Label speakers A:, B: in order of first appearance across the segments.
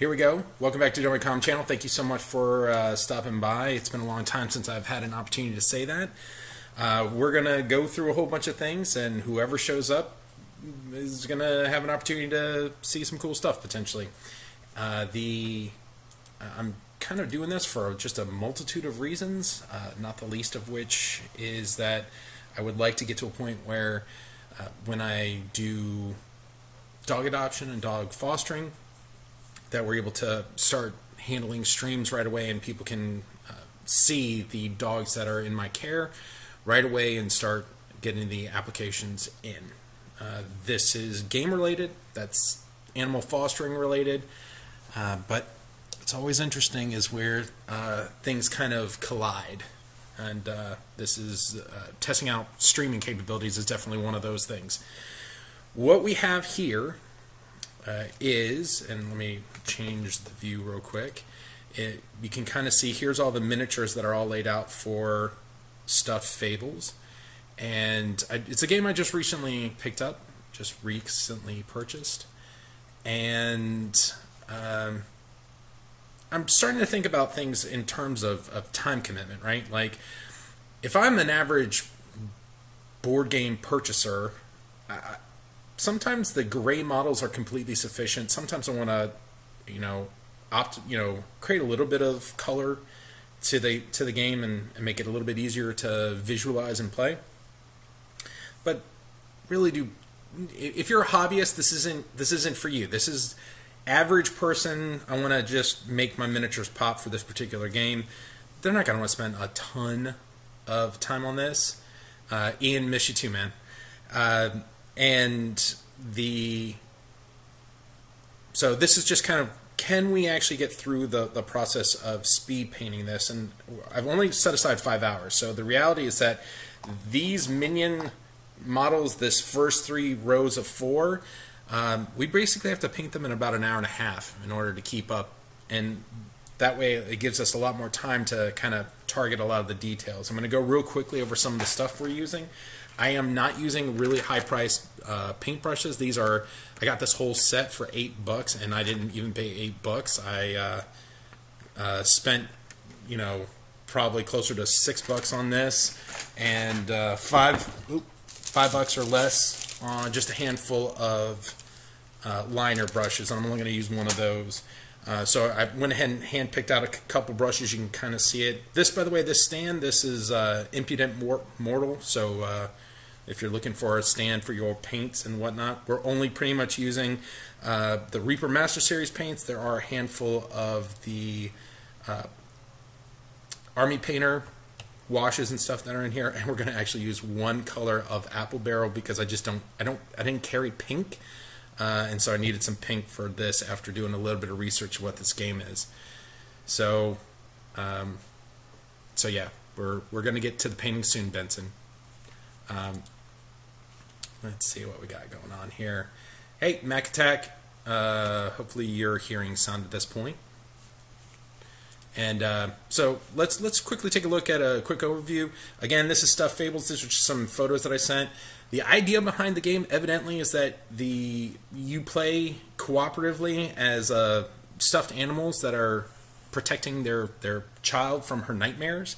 A: Here we go. Welcome back to the Com channel. Thank you so much for stopping by. It's been a long time since I've had an opportunity to say that. We're going to go through a whole bunch of things, and whoever shows up is going to have an opportunity to see some cool stuff, potentially. I'm kind of doing this for just a multitude of reasons, not the least of which is that I would like to get to a point where when I do dog adoption and dog fostering, that we're able to start handling streams right away, and people can see the dogs that are in my care right away and start getting the applications in. This is game related, that's animal fostering related, but it's always interesting is where things kind of collide, and this is testing out streaming capabilities is definitely one of those things. What we have here is, and let me change the view real quick, you can kind of see here's all the miniatures that are all laid out for Stuffed Fables, and it's a game I just recently picked up, just recently purchased, and I'm starting to think about things in terms of time commitment, right? Like, if I'm an average board game purchaser, sometimes the gray models are completely sufficient. Sometimes I want to, create a little bit of color to the game and make it a little bit easier to visualize and play. But really, if you're a hobbyist, this isn't for you. This is average person. I want to just make my miniatures pop for this particular game. They're not going to want to spend a ton of time on this. Ian, miss you too, man. So this is just kind of, can we actually get through the process of speed painting this? And I've only set aside 5 hours. So the reality is that these minion models, this first 3 rows of 4, we basically have to paint them in about an hour and a half in order to keep up. And that way it gives us a lot more time to kind of target a lot of the details. I'm going to go real quickly over some of the stuff we're using. I am not using really high-priced paintbrushes. These are, I got this whole set for $8, and I didn't even pay $8. I spent, probably closer to $6 on this, and $5 or less on just a handful of liner brushes. I'm only going to use one of those. So I went ahead and hand-picked out a couple brushes. You can kind of see it. This, by the way, this stand, this is Impudent Mortal. So if you're looking for a stand for your paints and whatnot, we're only pretty much using the Reaper Master Series paints. There are a handful of the Army Painter washes and stuff that are in here, and we're going to actually use one color of Apple Barrel because I didn't carry pink. And so I needed some pink for this after doing a little bit of research of what this game is. So, yeah, we're going to get to the painting soon, Benson. Let's see what we got going on here. Hey, Mac Attack. Hopefully you're hearing sound at this point. And so let's quickly take a look at a quick overview. Again, this is Stuffed Fables. These are just some photos that I sent. The idea behind the game, evidently, is that you play cooperatively as stuffed animals that are protecting their child from her nightmares.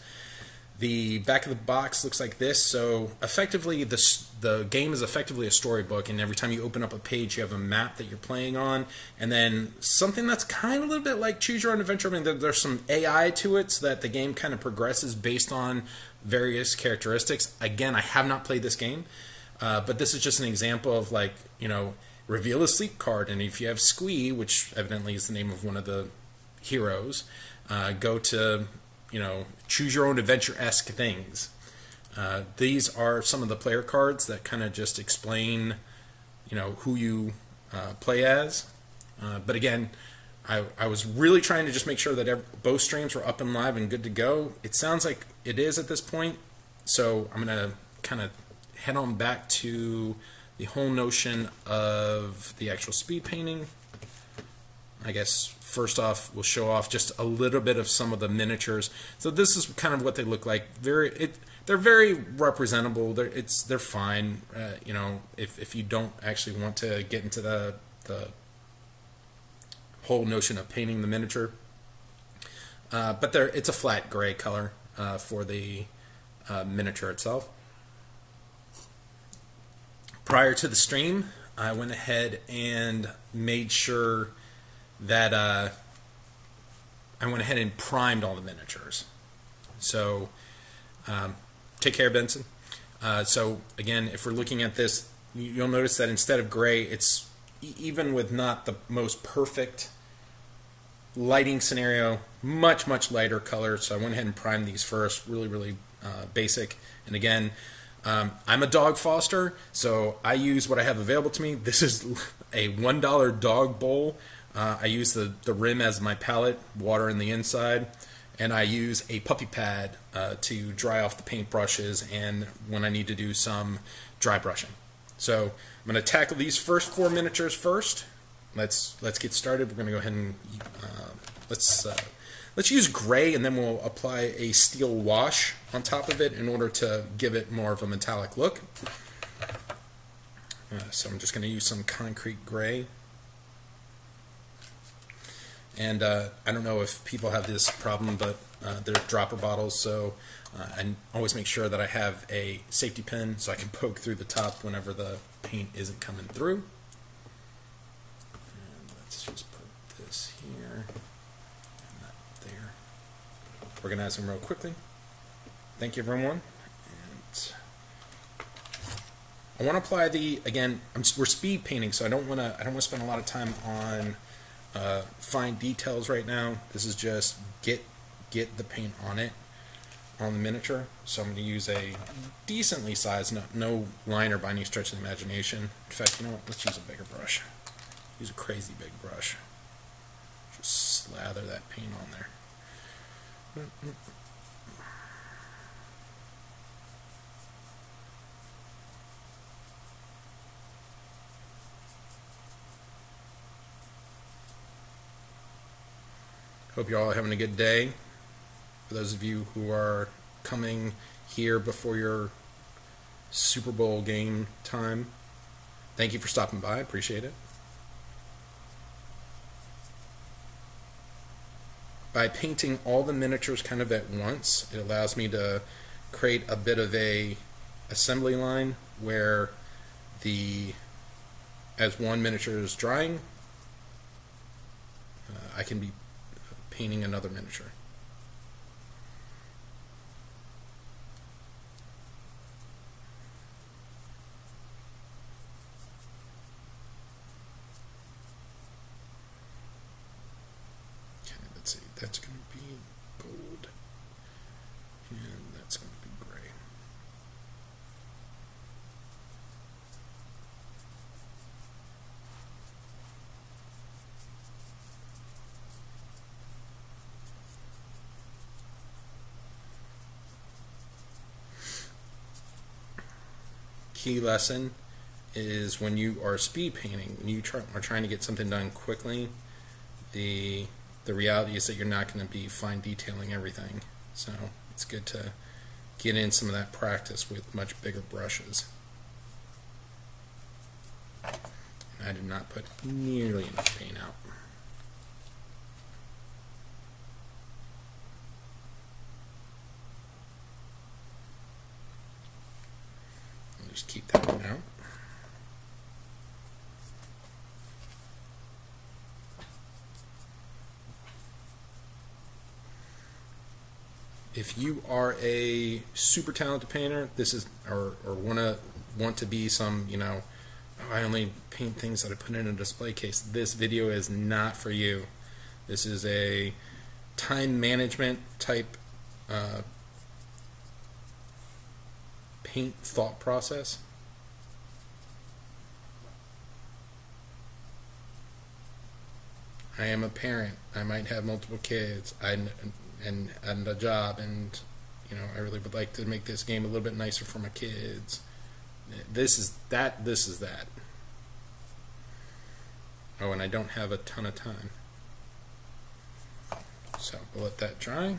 A: The back of the box looks like this. So effectively, the game is effectively a storybook, and every time you open up a page, you have a map that you're playing on, and then something that's kind of a little bit like Choose Your Own Adventure. I mean, there's some AI to it, so that the game kind of progresses based on various characteristics. Again, I have not played this game. But this is just an example of, like, reveal a sleep card, and if you have Squee, which evidently is the name of one of the heroes, go to, choose your own adventure-esque things. These are some of the player cards that kind of just explain, who you play as. But again, I was really trying to just make sure that both streams were up and live and good to go. It sounds like it is at this point, so I'm going to kind of head on back to the whole notion of the actual speed painting. I guess first off, we'll show off just a little bit of some of the miniatures. So this is kind of what they look like. They're very representable. They're fine. If you don't actually want to get into the whole notion of painting the miniature. But it's a flat gray color for the miniature itself. Prior to the stream, I went ahead and made sure that I went ahead and primed all the miniatures. So take care, Benson. So again, if we're looking at this, you'll notice that instead of gray, it's even with not the most perfect lighting scenario, much lighter color. So I went ahead and primed these first, really basic. And again, I'm a dog foster, so I use what I have available to me. This is a $1 dog bowl. I use the rim as my palette, water in the inside, and I use a puppy pad to dry off the paint brushes and when I need to do some dry brushing. So I'm going to tackle these first 4 miniatures first. Let's get started. We're going to go ahead and let's use gray, and then we'll apply a steel wash on top of it in order to give it more of a metallic look. So I'm just going to use some concrete gray. And I don't know if people have this problem, but they're dropper bottles, so I always make sure that I have a safety pin so I can poke through the top whenever the paint isn't coming through. And let's just put this here and that there. Organize them real quickly. Thank you, everyone. And I want to apply again, we're speed painting, so I don't want to spend a lot of time on fine details right now. This is just get the paint on the miniature. So I'm going to use a decently sized, no liner by any stretch of the imagination. In fact, you know what? Let's use a bigger brush. Use a crazy big brush. Just slather that paint on there. Hope you're all having a good day. For those of you who are coming here before your Super Bowl game time, thank you for stopping by. Appreciate it. By painting all the miniatures kind of at once, it allows me to create a bit of a assembly line where as one miniature is drying, I can be painting another miniature. Okay, let's see. That's going to be gold, and that's going to be gray. Key lesson is when you are speed painting, when you are trying to get something done quickly, the reality is that you're not going to be fine detailing everything. So it's good to get in some of that practice with much bigger brushes. And I did not put nearly enough paint out. Just keep that one out. If you are a super talented painter, this is or want to be some, oh, I only paint things that I put in a display case. This video is not for you. This is a time management type paint thought process. I am a parent. I might have multiple kids and a job, and I really would like to make this game a little bit nicer for my kids. This is that. This is that. Oh, and I don't have a ton of time, so we'll let that dry.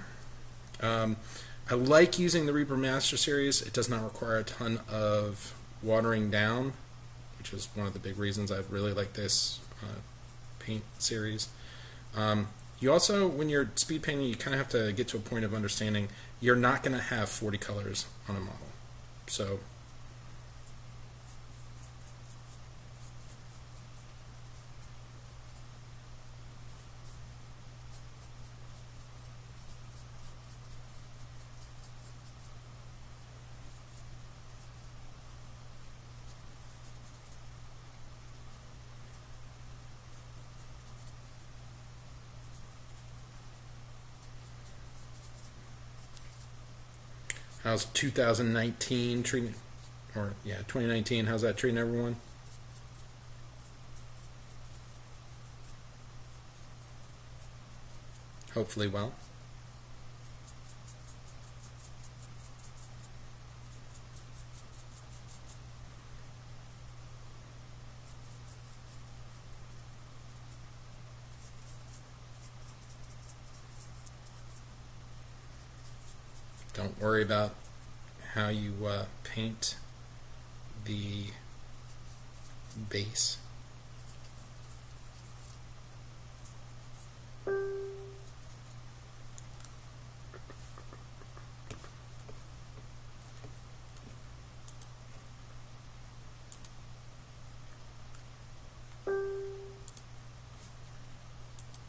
A: I like using the Reaper Master Series. It does not require a ton of watering down, which is one of the big reasons I really like this paint series. You also, when you're speed painting, you kind of have to get to a point of understanding you're not going to have 40 colors on a model. So how's 2019 treating, or yeah, 2019, how's that treating everyone? Hopefully well. Don't worry about how you paint the base. I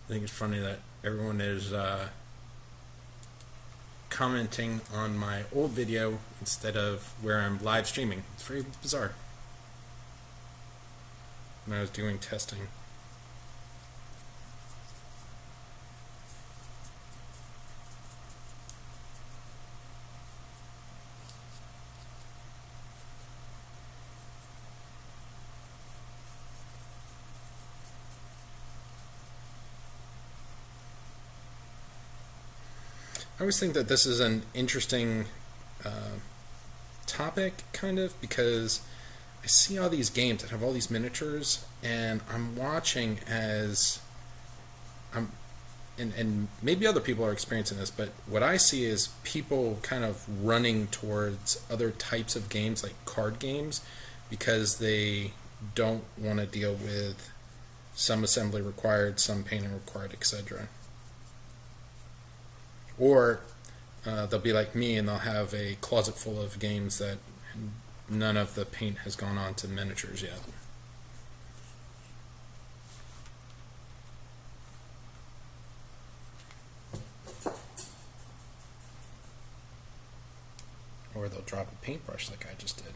A: think it's funny that everyone is commenting on my old video instead of where I'm live streaming. It's very bizarre. When I was doing testing. I always think that this is an interesting topic, kind of, because I see all these games that have all these miniatures, and I'm watching as and maybe other people are experiencing this, but what I see is people kind of running towards other types of games, like card games, because they don't want to deal with some assembly required, some painting required, etc. Or they'll be like me and they'll have a closet full of games that none of the paint has gone on to miniatures yet. Or they'll drop a paintbrush like I just did.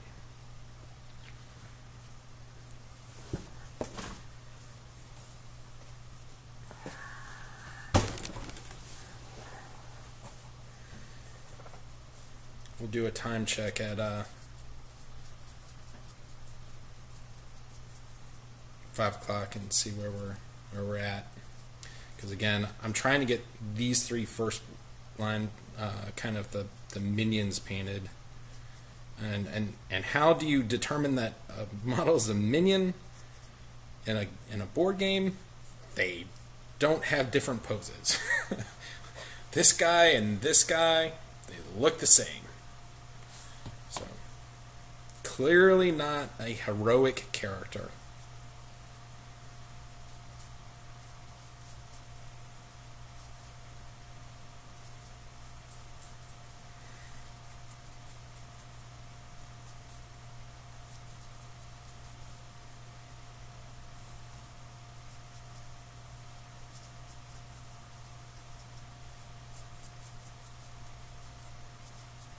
A: We'll do a time check at 5 o'clock and see where we're at. Because again, I'm trying to get these three first line, kind of the minions painted. And how do you determine that a model is a minion in a board game? They don't have different poses. This guy and this guy, they look the same. So clearly not a heroic character.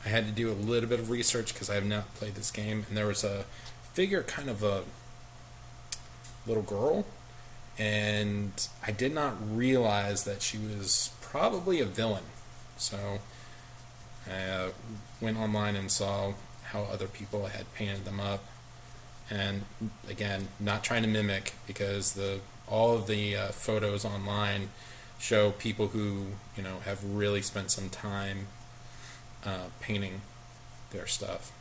A: I had to do a little bit of research because I have not played this game, and there was a figure, kind of a little girl, and I did not realize that she was probably a villain. So I went online and saw how other people had painted them up, and again, not trying to mimic, because all of the photos online show people who have really spent some time painting their stuff.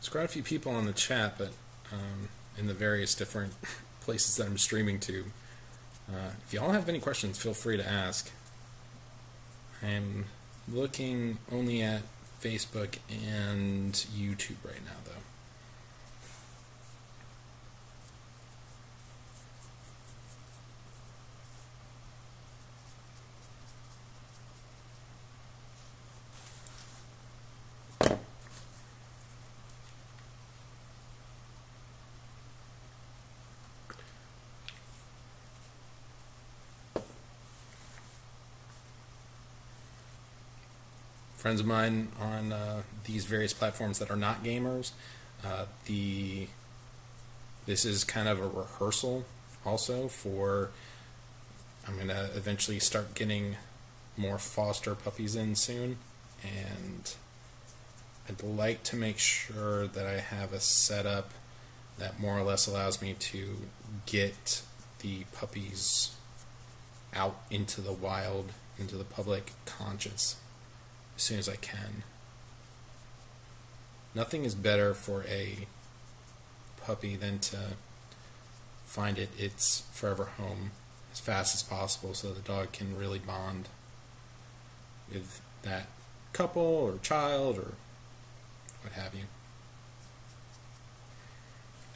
A: There's quite a few people on the chat, but in the various different places that I'm streaming to. If y'all have any questions, feel free to ask. I'm looking only at Facebook and YouTube right now, though. Friends of mine on these various platforms that are not gamers, this is kind of a rehearsal also for, I'm going to eventually start getting more foster puppies in soon, and I'd like to make sure that I have a setup that more or less allows me to get the puppies out into the wild, into the public conscious as soon as I can. Nothing is better for a puppy than to find its forever home as fast as possible so the dog can really bond with that couple or child or what have you.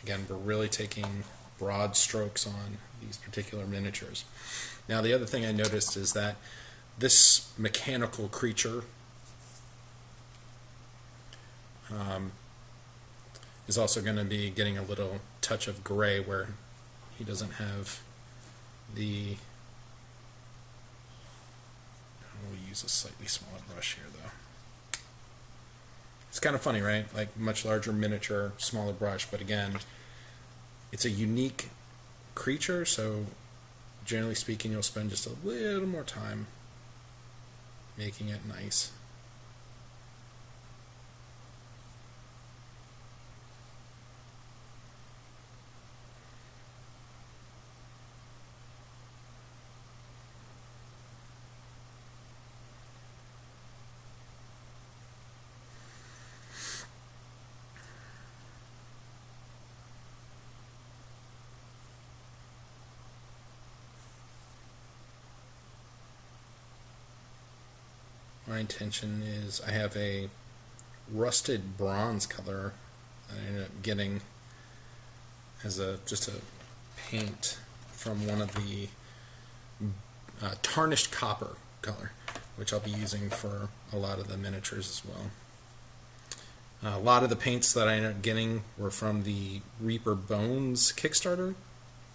A: Again, we're really taking broad strokes on these particular miniatures. Now, the other thing I noticed is that this mechanical creature is also going to be getting a little touch of gray where he doesn't have the... We'll use a slightly smaller brush here, though. It's kind of funny, right? Like, much larger miniature, smaller brush, but again, it's a unique creature, so generally speaking, you'll spend just a little more time making it nice. My intention is I have a rusted bronze color that I ended up getting as just a paint from one of the tarnished copper color, which I'll be using for a lot of the miniatures as well. A lot of the paints that I ended up getting were from the Reaper Bones Kickstarter.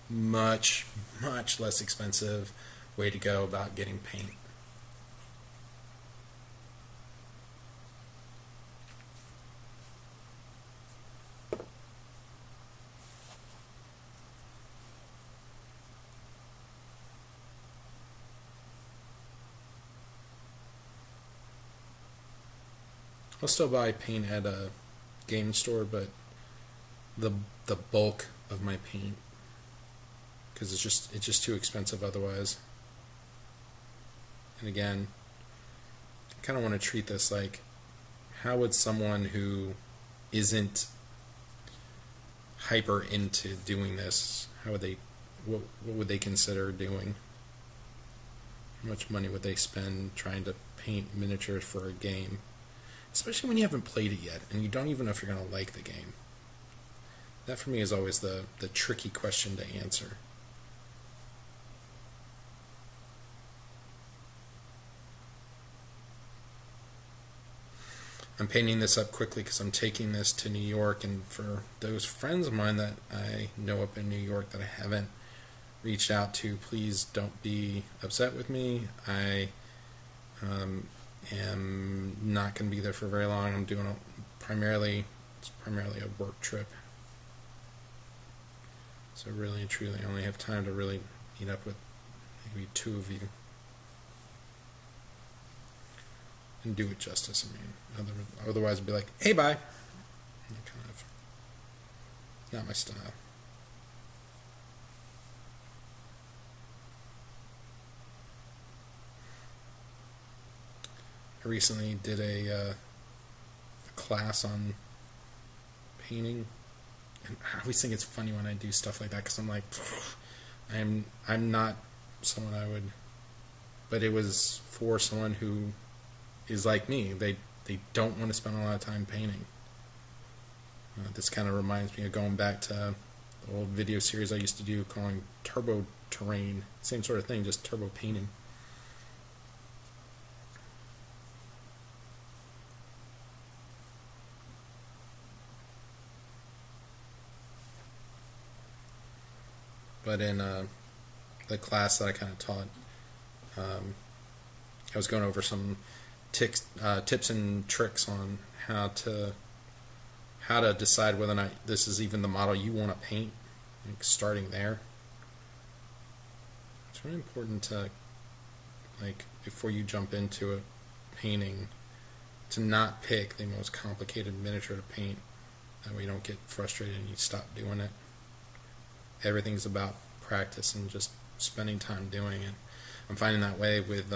A: Much, much less expensive way to go about getting paint. I'll still buy paint at a game store, but the bulk of my paint, because it's just too expensive otherwise. And again, I kind of want to treat this like, how would someone who isn't hyper into doing this, what would they consider doing? How much money would they spend trying to paint miniatures for a game? Especially when you haven't played it yet, and you don't even know if you're going to like the game. That for me is always the tricky question to answer. I'm painting this up quickly because I'm taking this to New York, and for those friends of mine that I know up in New York that I haven't reached out to, please don't be upset with me. I am not going to be there for very long. I'm doing it's primarily a work trip. So really and truly, I only have time to really meet up with maybe two of you and do it justice. I mean, otherwise, I'd be like, "Hey, bye." Kind of not my style. I recently did a class on painting. And I always think it's funny when I do stuff like that because I'm like, I'm not someone I would, but it was for someone who is like me. They don't want to spend a lot of time painting. This kind of reminds me of going back to the old video series I used to do calling Turbo Terrain. Same sort of thing, just turbo painting. But in the class that I kind of taught, I was going over some tips and tricks on how to decide whether or not this is even the model you want to paint, like starting there. It's really important to, like, before you jump into a painting, to not pick the most complicated miniature to paint. That way you don't get frustrated and you stop doing it. Everything's about practice and just spending time doing it. I'm finding that way with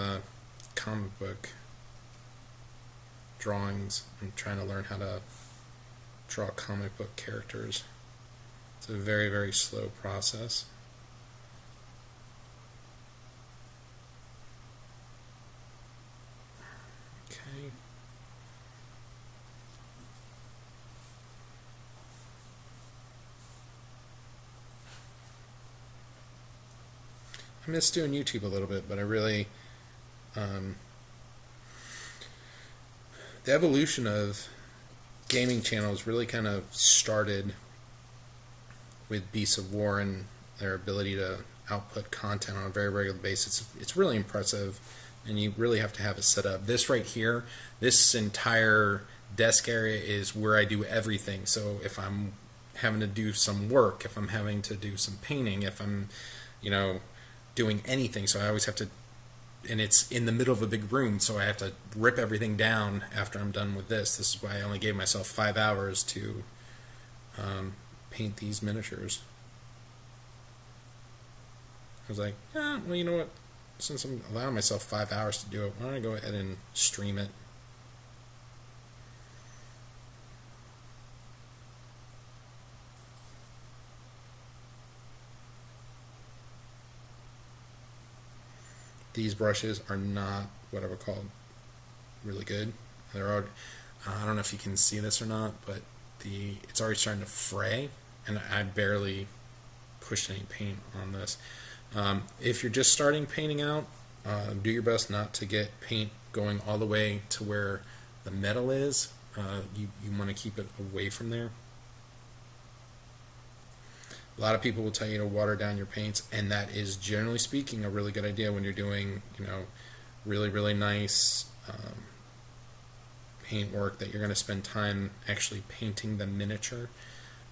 A: comic book drawings. I'm trying to learn how to draw comic book characters. It's a very, very slow process. Okay. I miss doing YouTube a little bit, but I really the evolution of gaming channels really kind of started with Beasts of War and their ability to output content on a very regular basis. It's really impressive, and you really have to have it set up. This right here, this entire desk area is where I do everything. So if I'm having to do some work, if I'm having to do some painting, if I'm, doing anything, so I always have to, and it's in the middle of a big room, so I have to rip everything down after I'm done with this. This is why I only gave myself 5 hours to paint these miniatures. I was like, well, you know what? Since I'm allowing myself 5 hours to do it, why don't I go ahead and stream it? These brushes are not what I would call really good. They're I don't know if you can see this or not, but it's already starting to fray, and I barely pushed any paint on this. If you're just starting painting out, do your best not to get paint going all the way to where the metal is. You want to keep it away from there. A lot of people will tell you to water down your paints, and that is, generally speaking, a really good idea when you're doing, really, really nice paint work that you're going to spend time actually painting the miniature.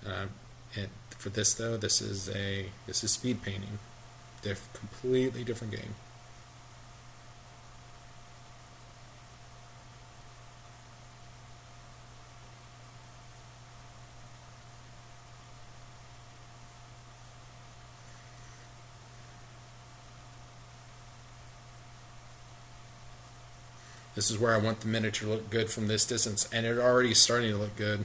A: And for this, though, this is speed painting. Completely different game. This is where I want the miniature to look good from this distance, and it's already starting to look good.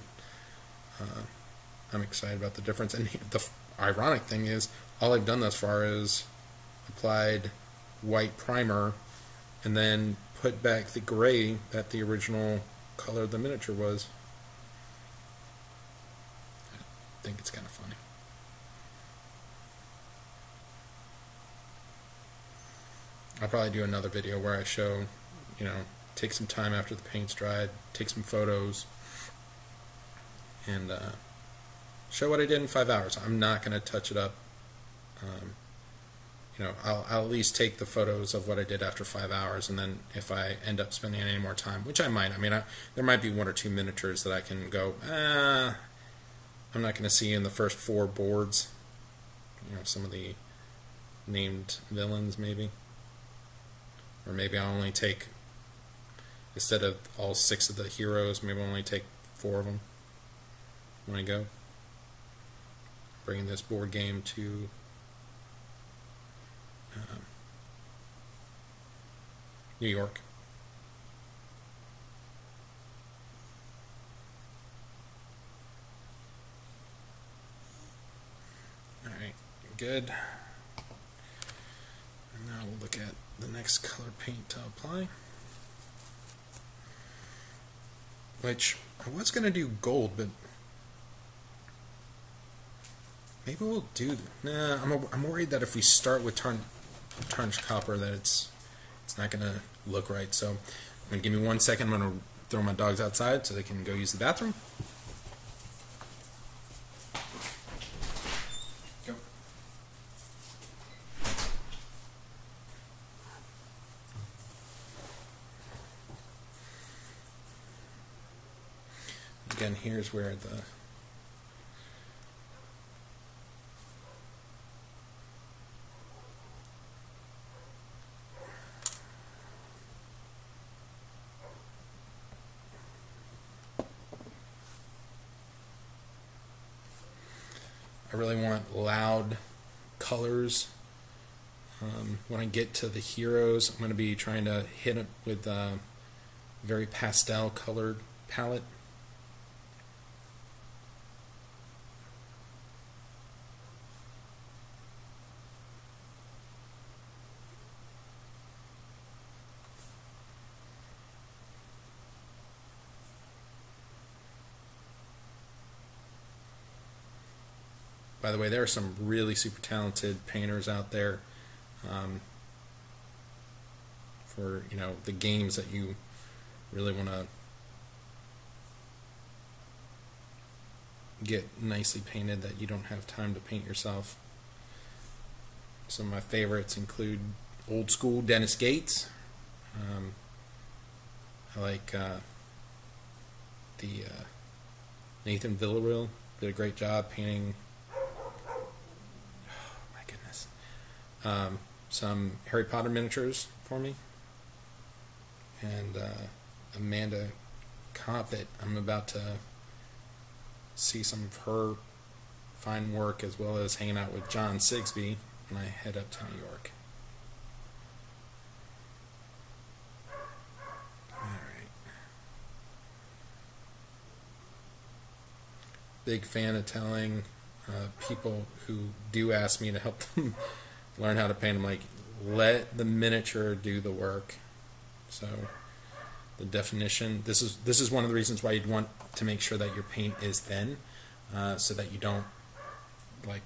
A: I'm excited about the difference. And the ironic thing is, all I've done thus far is applied white primer and then put back the gray that the original color of the miniature was. I think it's kind of funny. I'll probably do another video where I show, take some time after the paint's dried, take some photos, and show what I did in 5 hours. I'm not going to touch it up. I'll at least take the photos of what I did after 5 hours, and then if I end up spending any more time, which I might, there might be 1 or 2 miniatures that I can go, I'm not going to see in the first 4 boards, some of the named villains maybe. Or maybe I'll only take, instead of all 6 of the heroes, maybe I'll only take 4 of them when I go. Bringing this board game to New York. good. And now we'll look at the next color paint to apply. Which, I was going to do gold, but maybe we'll do... Nah, I'm worried that if we start with tarnished copper that it's not going to look right. So, I'm going to give me 1 second. I'm going to throw my dogs outside so they can go use the bathroom. Go. Again, here's where I really want loud colors. When I get to the heroes, I'm going to be trying to hit it with a very pastel colored palette. By the way, there are some really super talented painters out there for, you know, the games that you really want to get nicely painted that you don't have time to paint yourself. Some of my favorites include old school Dennis Gates. I like Nathan Villarreal did a great job painting. Some Harry Potter miniatures for me, and Amanda Coppett. I'm about to see some of her fine work as well as hanging out with John Sigsby when I head up to New York. Alright. Big fan of telling people who do ask me to help them learn how to paint. I'm like, let the miniature do the work. So the definition, this is one of the reasons why you'd want to make sure that your paint is thin, so that you don't like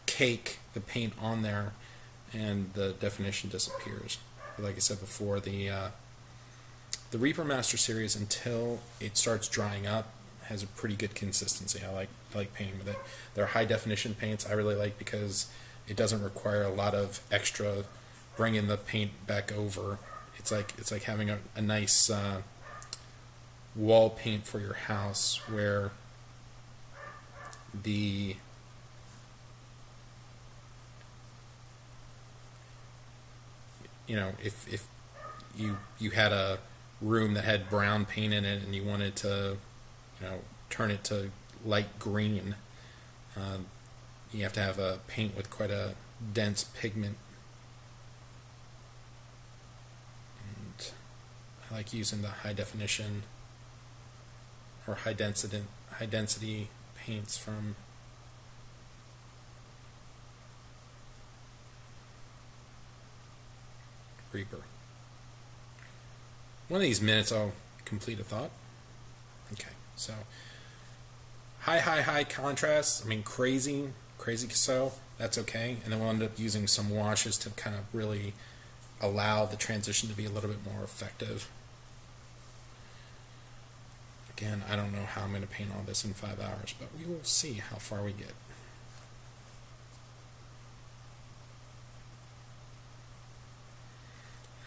A: cake the paint on there and the definition disappears. But like I said before, the Reaper Master series, until it starts drying up, has a pretty good consistency. I like painting with it. They're high definition paints I really like because it doesn't require a lot of extra bringing the paint back over. It's like having a nice wall paint for your house where the if you had a room that had brown paint in it and you wanted to turn it to light green, you have to have a paint with quite a dense pigment. And I like using the high definition or high density paints from Reaper. One of these minutes I'll complete a thought. Okay, so high contrast. I mean, crazy so that's okay, and then we'll end up using some washes to kind of really allow the transition to be a little bit more effective. Again, I don't know how I'm going to paint all this in 5 hours, but we will see how far we get.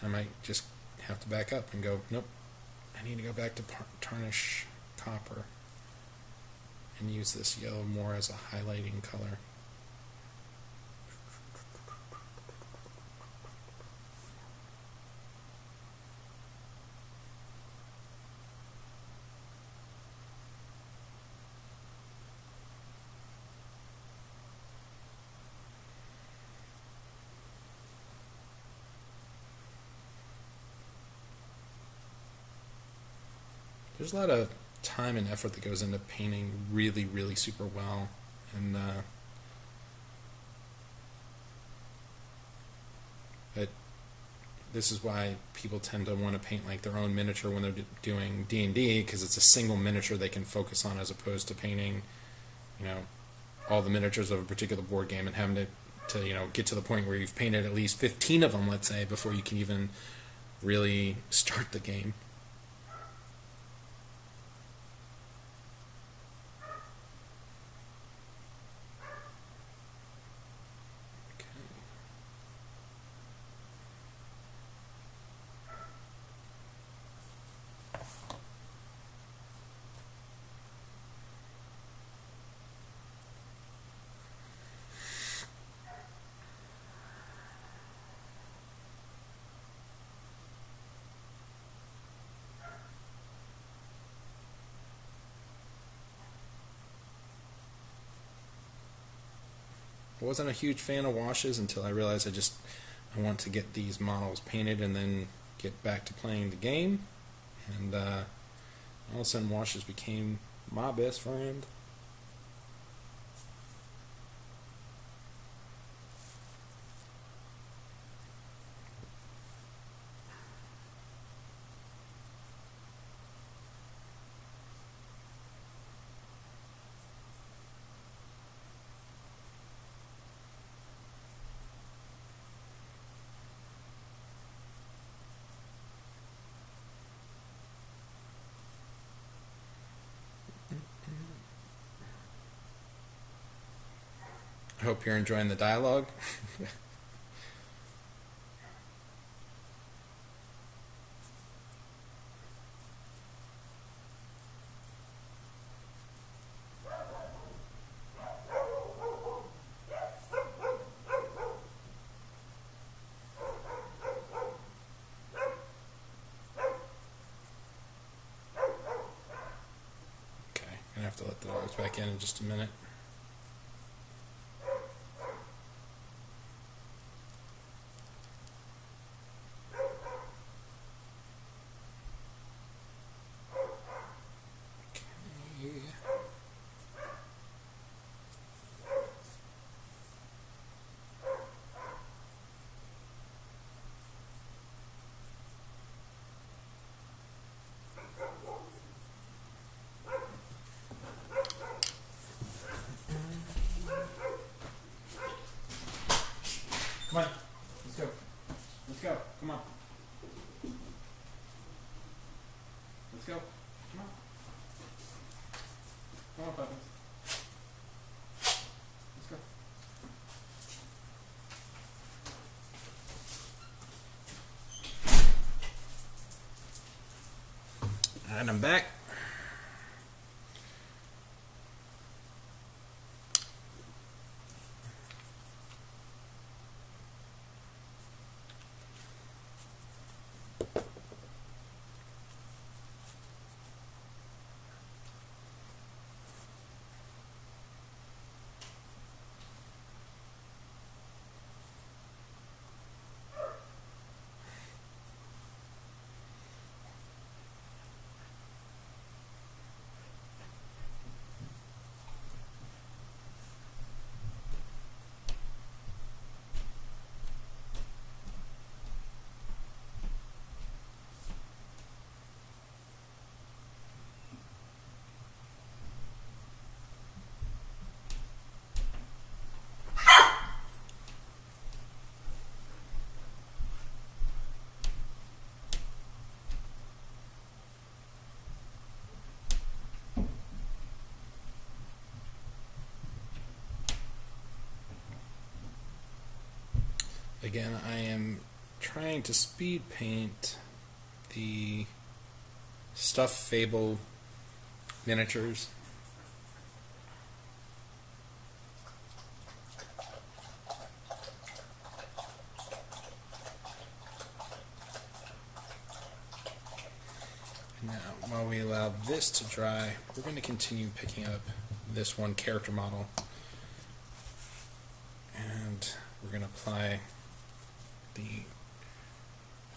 A: I might just have to back up and go, nope, I need to go back to tarnish copper and use this yellow more as a highlighting color. There's a lot of time and effort that goes into painting really super well, and this is why people tend to want to paint like their own miniature when they're doing D&D, because it's a single miniature they can focus on, as opposed to painting, you know, all the miniatures of a particular board game and having to you know, get to the point where you've painted at least 15 of them, let's say, before you can even really start the game. I wasn't a huge fan of washes until I realized I want to get these models painted and then get back to playing the game, and all of a sudden washes became my best friend. I hope you're enjoying the dialogue. Okay, gonna have to let the dogs back in just a minute. Come on, let's go. Let's go. Come on. Let's go. Come on. Come on, puppies. Let's go. And I'm back. Again, I am trying to speed paint the Stuffed Fable miniatures. Now, while we allow this to dry, we're going to continue picking up this one character model, and we're going to apply the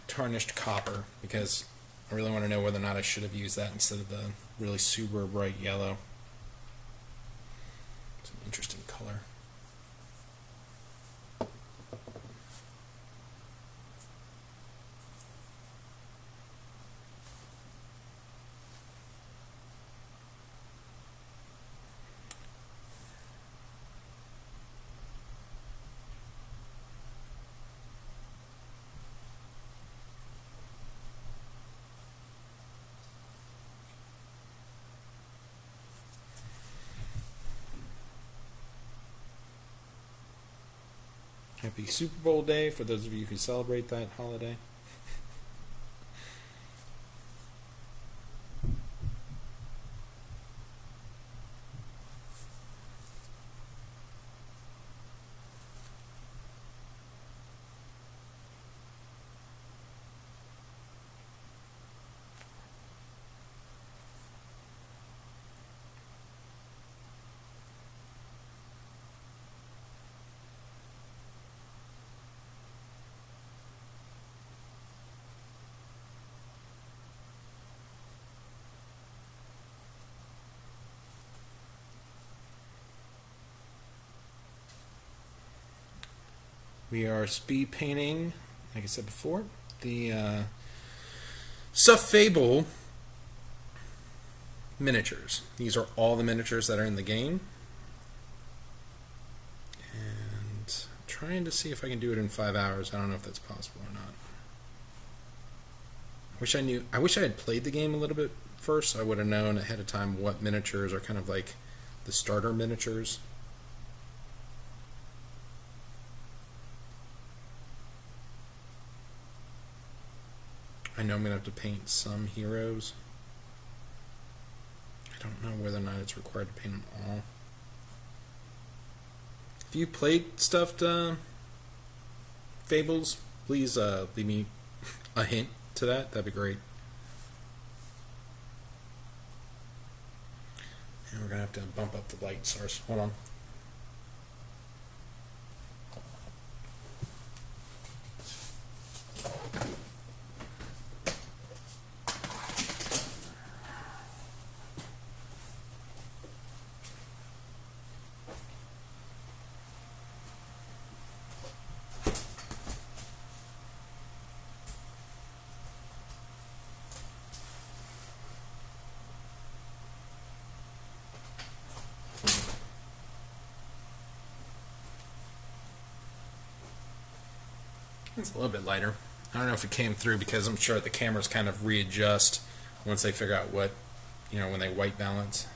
A: tarnished copper, because I really want to know whether or not I should have used that instead of the really super bright yellow. It's an interesting color. Happy Super Bowl day for those of you who celebrate that holiday. We are speed painting, like I said before, the Stuffed Fable miniatures. These are all the miniatures that are in the game. And I'm trying to see if I can do it in 5 hours. I don't know if that's possible or not. I wish I had played the game a little bit first. So I would have known ahead of time what miniatures are kind of like the starter miniatures. I know I'm going to have to paint some heroes. I don't know whether or not it's required to paint them all. If you played Stuffed Fables, please leave me a hint to that. That'd be great. And we're going to have to bump up the light source. Hold on. It's a little bit lighter. I don't know if it came through because I'm sure the cameras kind of readjust once they figure out what, when they white balance.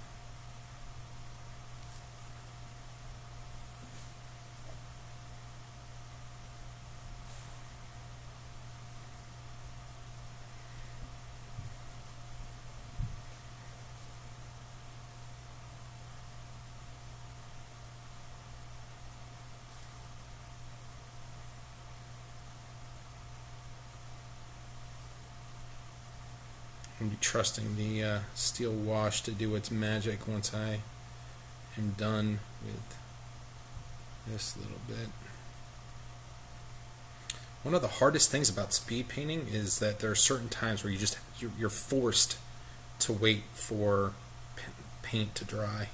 A: I'm be trusting the steel wash to do its magic once I am done with this little bit. One of the hardest things about speed painting is that there are certain times where you're forced to wait for paint to dry.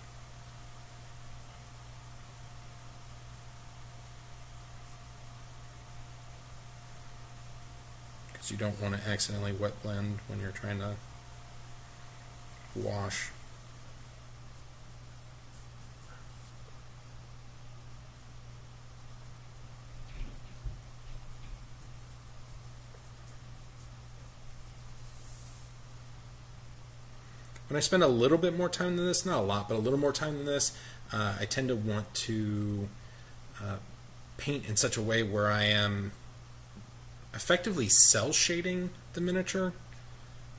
A: You don't want to accidentally wet blend when you're trying to wash. When I spend a little bit more time than this, not a lot, but a little more time than this, I tend to want to paint in such a way where I am effectively cell shading the miniature.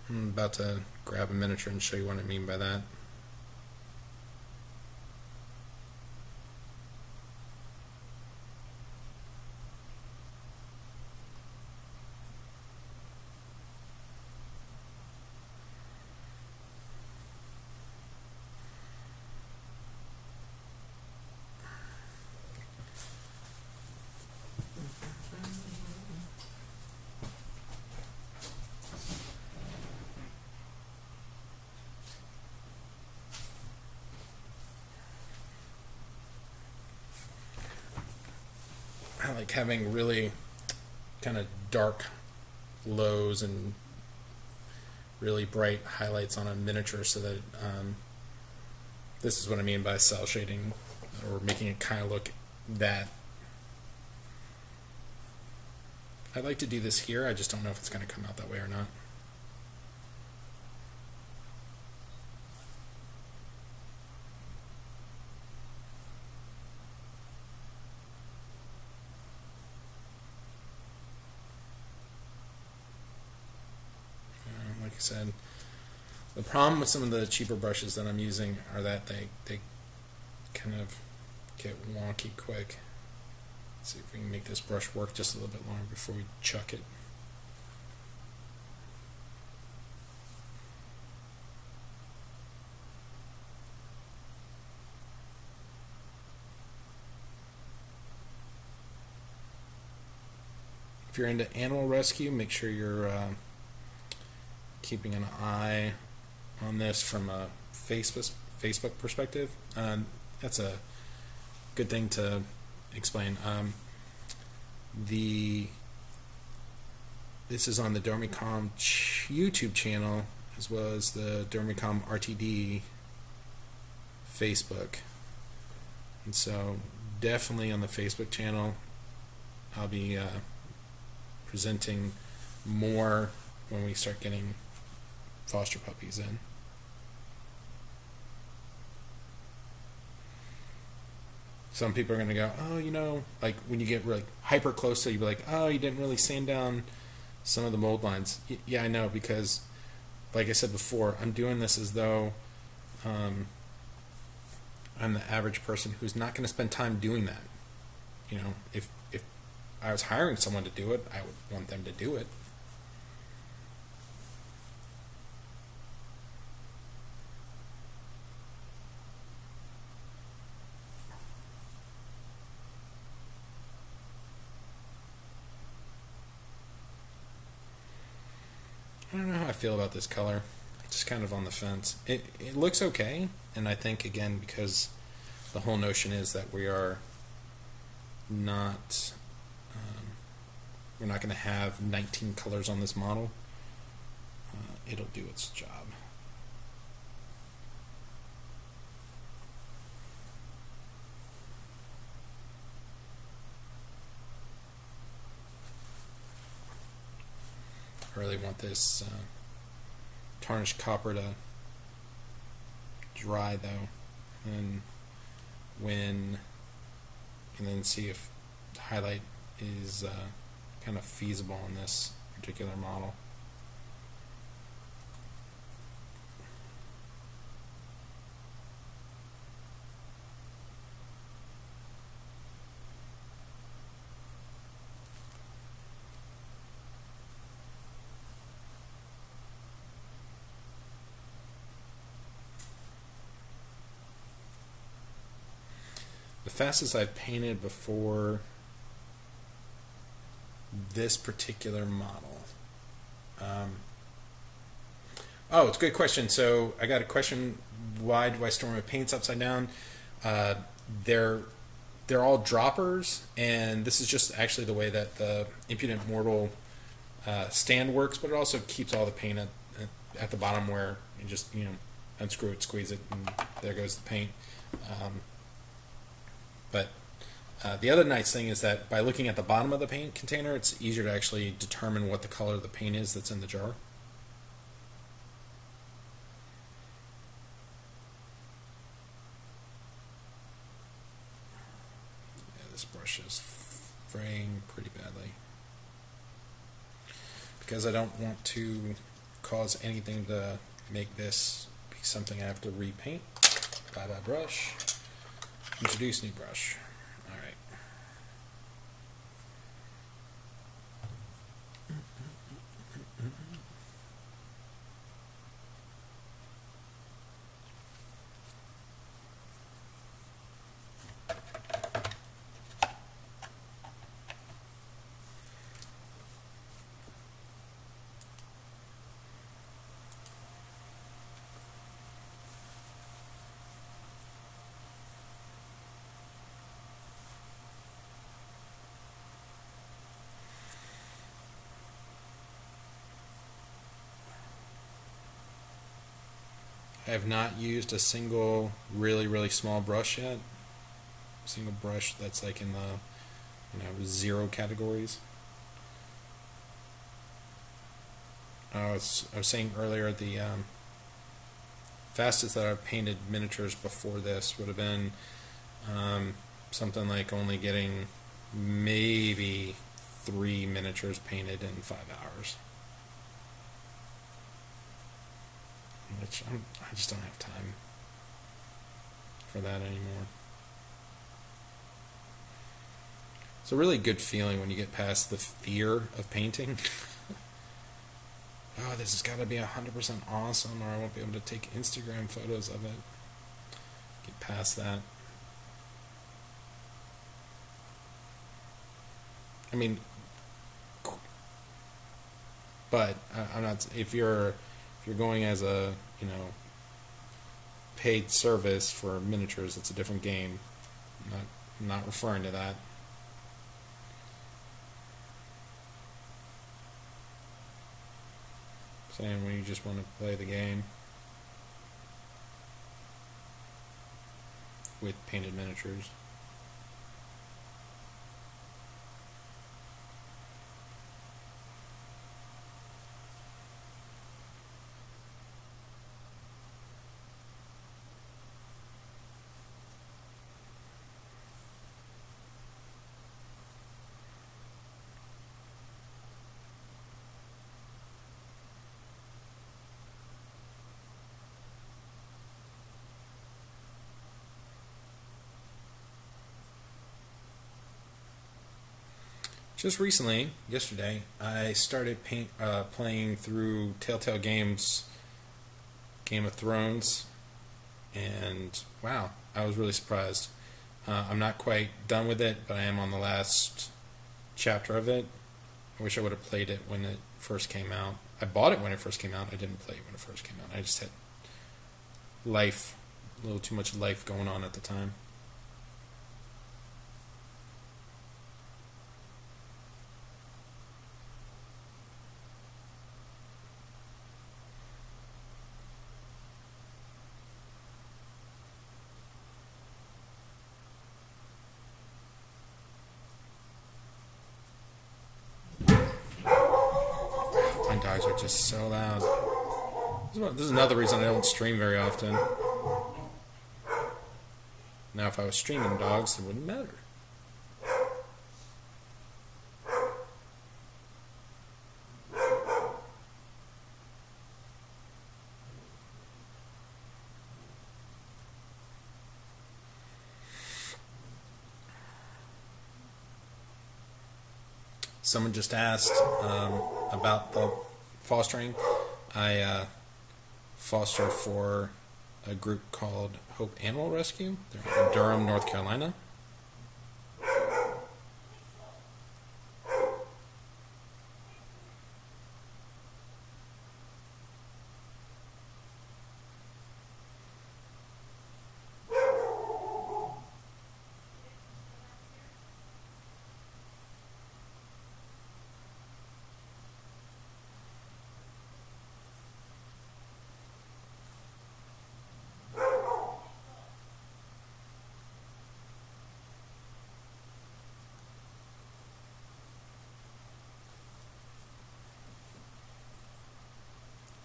A: I'm about to grab a miniature and show you what I mean by that. I like having really kind of dark lows and really bright highlights on a miniature so that this is what I mean by cell shading, or making it kind of look that. I'd like to do this here, I just don't know if it's going to come out that way or not. said, the problem with some of the cheaper brushes that I'm using are that they kind of get wonky quick. Let's see if we can make this brush work just a little bit longer before we chuck it. If you're into animal rescue, make sure you're keeping an eye on this from a Facebook perspective. That's a good thing to explain. This is on the Dormicom YouTube channel as well as the Dormicom RTD Facebook. And so definitely on the Facebook channel, I'll be presenting more when we start getting foster puppies in. Some people are going to go, oh, you know, like when you get really hyper close to it, you'll be like, oh, you didn't really sand down some of the mold lines. Yeah, I know, because like I said before, I'm doing this as though I'm the average person who's not going to spend time doing that. You know, if I was hiring someone to do it, I would want them to do it. I don't know how I feel about this color. Just kind of on the fence. It looks okay, and I think, again, because the whole notion is that we are not we're not going to have 19 colors on this model. It'll do its job. I really want this tarnished copper to dry though, and then see if the highlight is kind of feasible on this particular model. The fastest I've painted before this particular model. Oh, it's a good question. So I got a question: why do I store my paints upside down? They're all droppers, and this is just actually the way that the Impudent Mortal stand works. But it also keeps all the paint at the bottom, where you just unscrew it, squeeze it, and there goes the paint. But the other nice thing is that by looking at the bottom of the paint container, it's easier to actually determine what the color of the paint is that's in the jar. Yeah, this brush is fraying pretty badly. Because I don't want to cause anything to make this be something I have to repaint. Bye-bye brush. Introduce new brush. All right. I have not used a single really small brush yet. A single brush that's like in the 0 categories. I was saying earlier, the fastest that I've painted miniatures before this would have been something like only getting maybe 3 miniatures painted in 5 hours. which I just don't have time for that anymore. It's a really good feeling when you get past the fear of painting. Oh, this has got to be 100% awesome, or I won't be able to take Instagram photos of it. Get past that. I mean, but I'm not. If you're going as a paid service for miniatures, it's a different game. I'm not referring to that. Saying when you just want to play the game with painted miniatures. Just recently, yesterday, I started playing through Telltale Games' Game of Thrones, and wow, I was really surprised. I'm not quite done with it, but I am on the last chapter of it. I wish I would have played it when it first came out. I bought it when it first came out. I didn't play it when it first came out. I just had life, a little too much life going on at the time. My dogs are just so loud. This is another reason I don't stream very often. Now, if I was streaming dogs, it wouldn't matter. Someone just asked about the fostering. I foster for a group called Hope Animal Rescue. They're in Durham, North Carolina.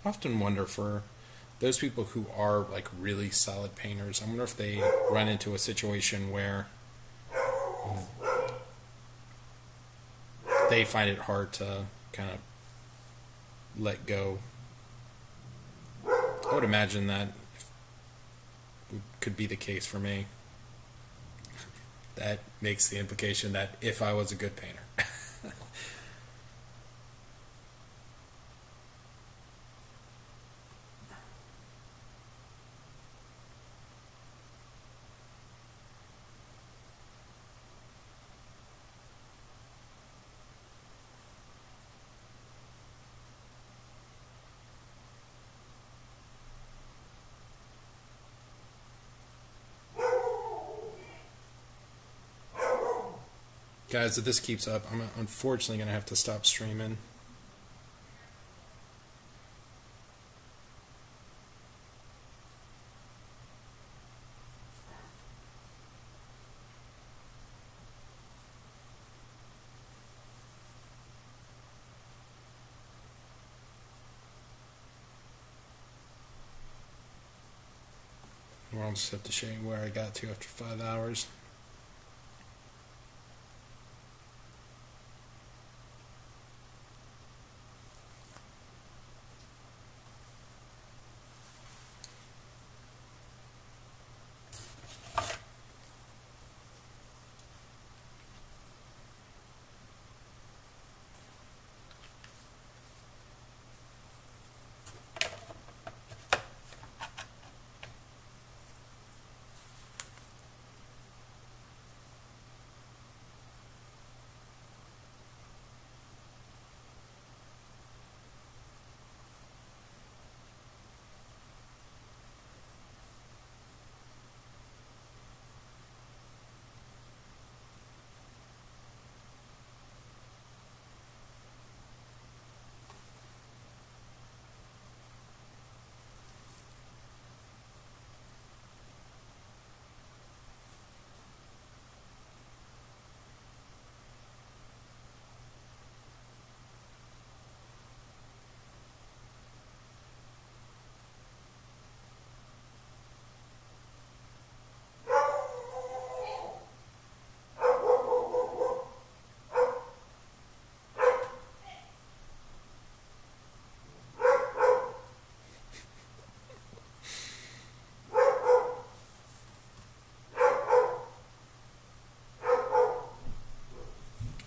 A: I often wonder for those people who are like really solid painters, I wonder if they run into a situation where they find it hard to kind of let go. I would imagine that could be the case for me. That makes the implication that if I was a good painter. Guys, if this keeps up, I'm unfortunately going to have to stop streaming. Or I'll just have to show you where I got to after 5 hours.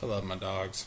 A: I love my dogs.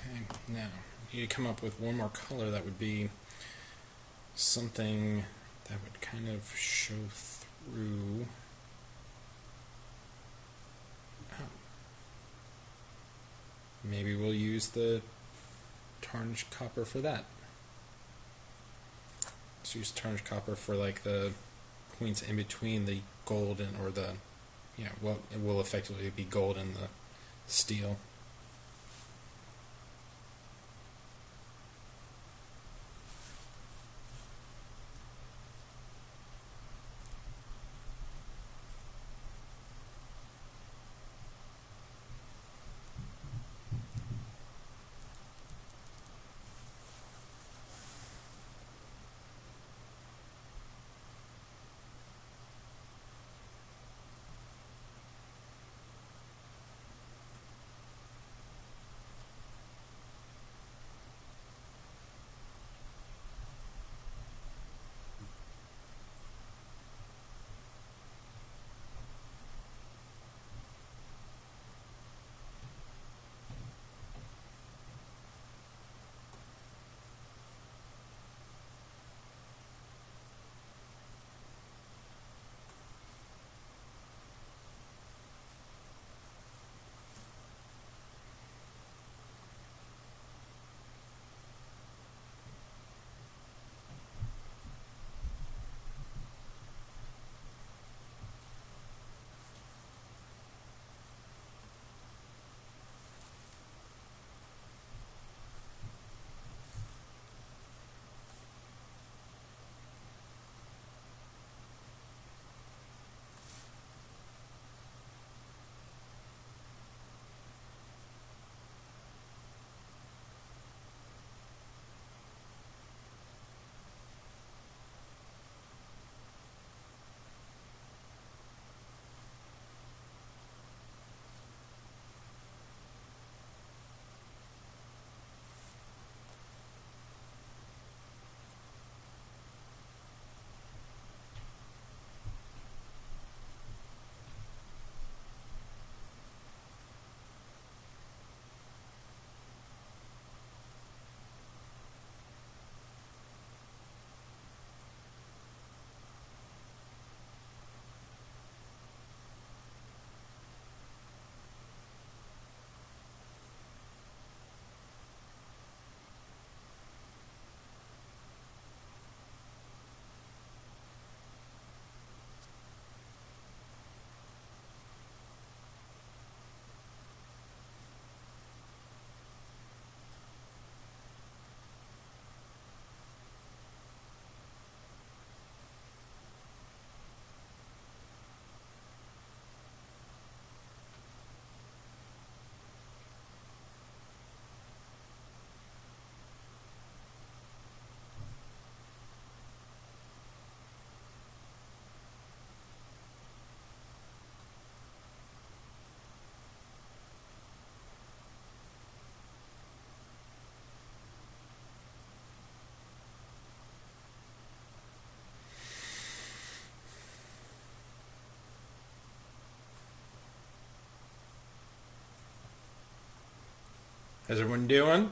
A: Okay, now you need to come up with one more color that would be something that would kind of show through. Oh. Maybe we'll use the tarnished copper for that. Let's use tarnished copper for like the points in between the gold and, or the, what it will effectively be gold and the steel. How's everyone doing?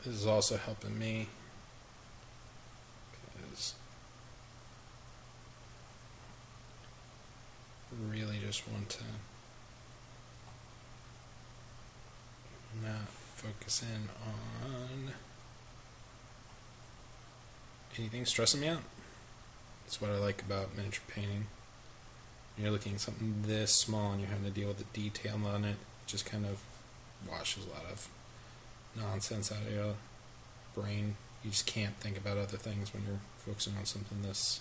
A: This is also helping me because I really just want to not focus in on anything stressing me out. That's what I like about miniature painting. You're looking at something this small and you're having to deal with the detail on it. It just kind of washes a lot of nonsense out of your brain. You just can't think about other things when you're focusing on something this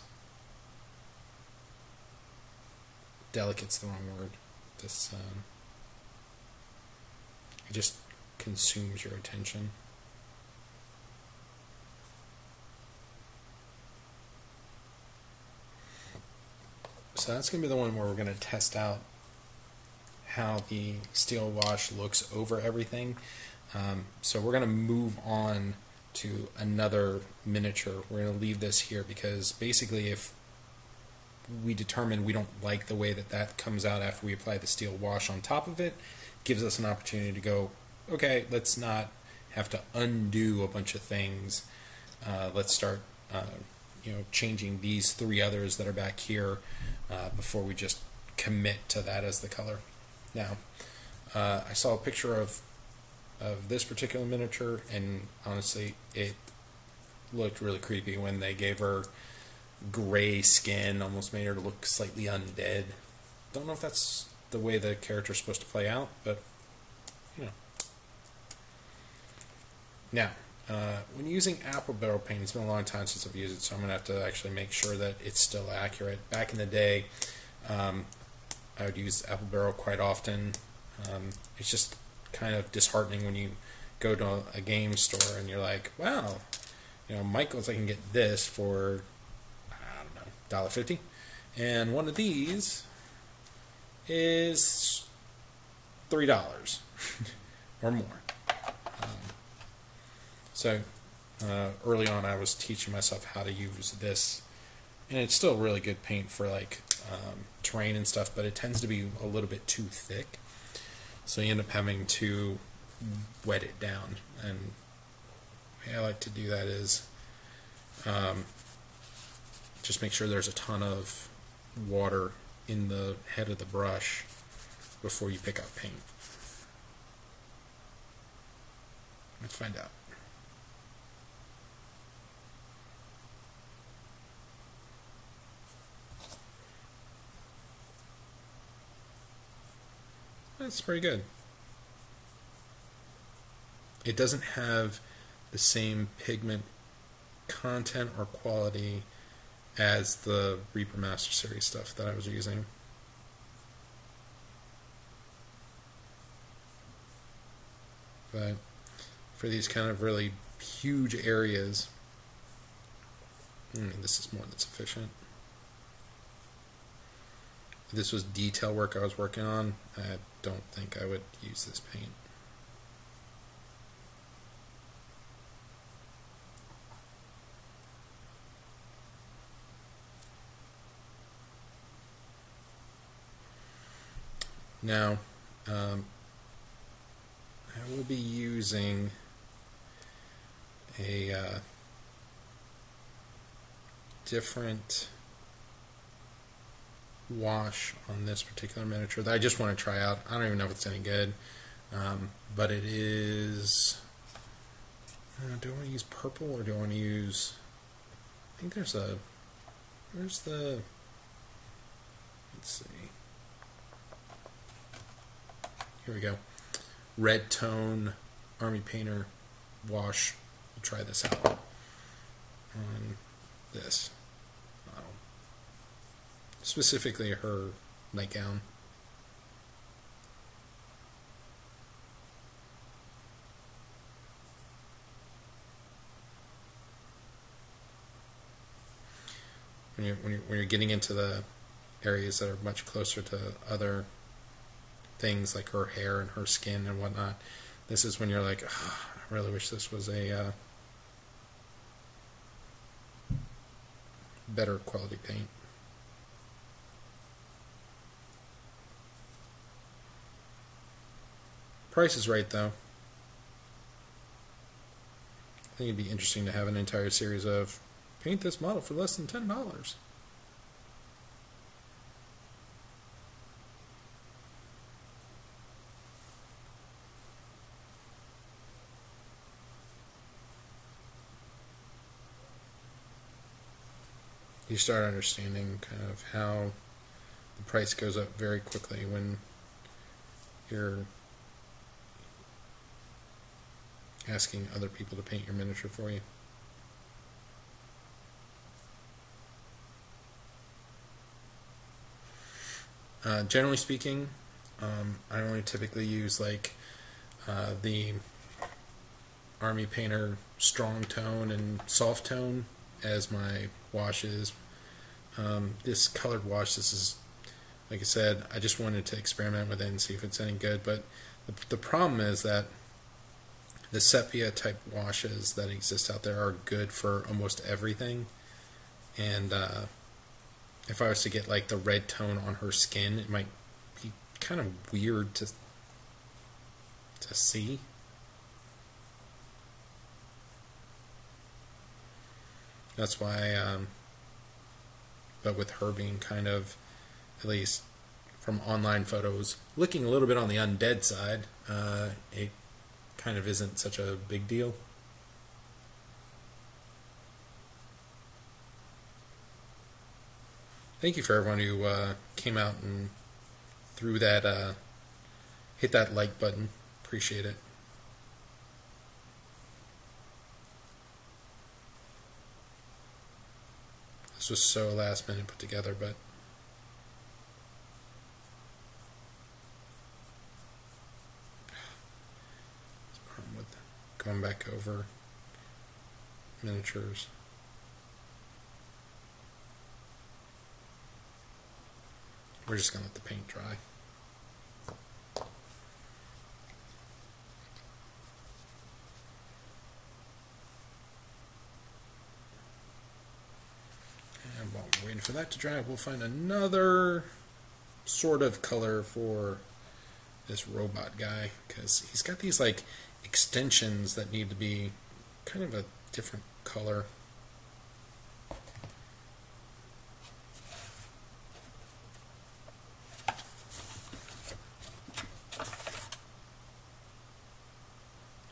A: delicate's the wrong word. This it just consumes your attention. So that's going to be the one where we're going to test out how the steel wash looks over everything. So we're going to move on to another miniature. We're going to leave this here because basically if we determine we don't like the way that that comes out after we apply the steel wash on top of it, gives us an opportunity to go, okay, let's not have to undo a bunch of things. Let's start changing these three others that are back here before we just commit to that as the color. Now, I saw a picture of this particular miniature, and honestly, it looked really creepy when they gave her gray skin, almost made her look slightly undead. Don't know if that's the way the character's supposed to play out, but, you know. Now, when using apple barrel paint, it's been a long time since I've used it, so I'm going to have to actually make sure that it's still accurate. Back in the day, I would use apple barrel quite often. It's just kind of disheartening when you go to a game store and you're like, wow, Michael's, I can get this for, I don't know, $1.50, and one of these is $3 or more. So early on I was teaching myself how to use this, and it's still really good paint for like terrain and stuff, but it tends to be a little bit too thick, so you end up having to wet it down. And the way I like to do that is just make sure there's a ton of water in the head of the brush before you pick up paint. Let's find out. That's pretty good. It doesn't have the same pigment content or quality as the Reaper Master Series stuff that I was using. But for these kind of really huge areas, this is more than sufficient. If this was detail work I was working on, I don't think I would use this paint. Now, I will be using a different wash on this particular miniature that I just want to try out. I don't even know if it's any good, but it is. Do I want to use purple or do I want to use? I think there's a. Where's the? Let's see. Here we go. Red tone Army Painter wash. We'll try this out on this model. Specifically her nightgown. When you're getting into the areas that are much closer to other things like her hair and her skin and whatnot, this is when you're like, oh, I really wish this was a better quality paint. Price is right though. I think it'd be interesting to have an entire series of paint this model for less than $10. You start understanding kind of how the price goes up very quickly when you're asking other people to paint your miniature for you. Generally speaking, I only typically use like the Army Painter strong tone and soft tone as my washes. This colored wash, this is, like I said, I just wanted to experiment with it and see if it's any good, but the problem is that the sepia type washes that exist out there are good for almost everything, and if I was to get like the red tone on her skin, it might be kind of weird to see. That's why, but with her being kind of, at least from online photos, looking a little bit on the undead side, it kind of isn't such a big deal. Thank you for everyone who came out and threw that, hit that like button. Appreciate it. This was so last minute put together, but this problem with going back over miniatures. We're just going to let the paint dry. And while we're waiting for that to dry, we'll find another sort of color for this robot guy, because he's got these like extensions that need to be kind of a different color.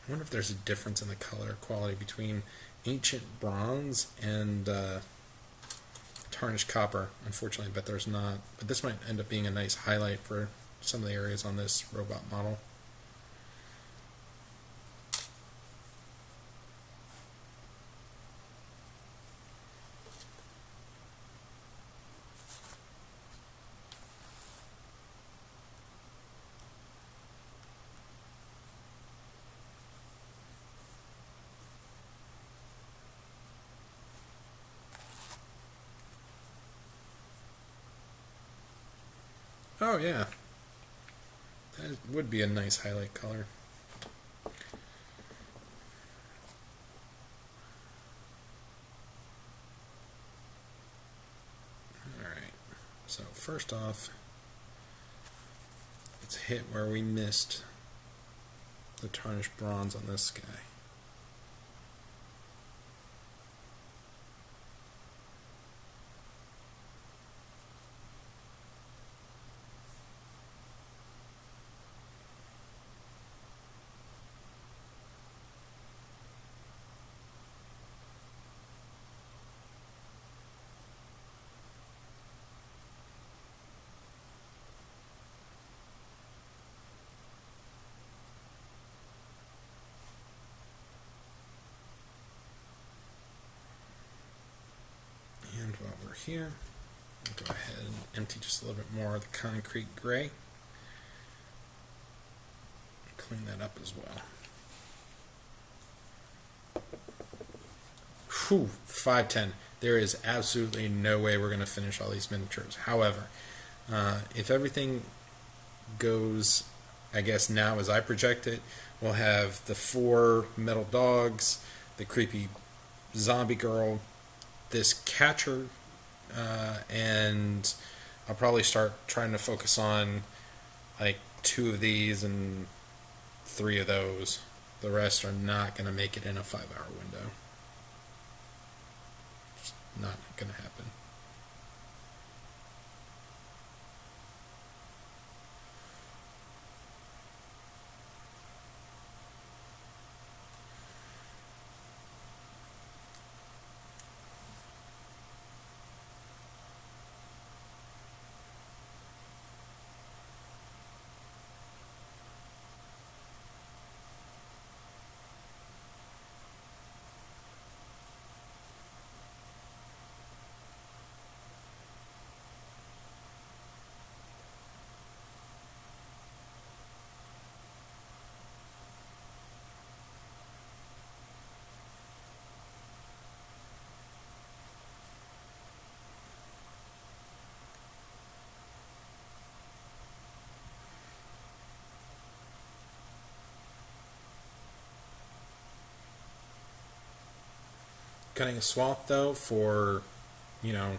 A: I wonder if there's a difference in the color quality between ancient bronze and tarnished copper. Unfortunately, I bet there's not. But this might end up being a nice highlight for some of the areas on this robot model. Oh yeah, that would be a nice highlight color. Alright, so first off, let's hit where we missed the tarnished bronze on this guy. here. I'll go ahead and empty just a little bit more of the concrete gray. Clean that up as well. Whew, 510. There is absolutely no way we're going to finish all these miniatures. However, if everything goes, I guess now as I project it, we'll have the 4 metal dogs, the creepy zombie girl, this catcher, and I'll probably start trying to focus on like 2 of these and 3 of those. The rest are not going to make it in a 5-hour window. Just not going to happen. Cutting a swath though for, will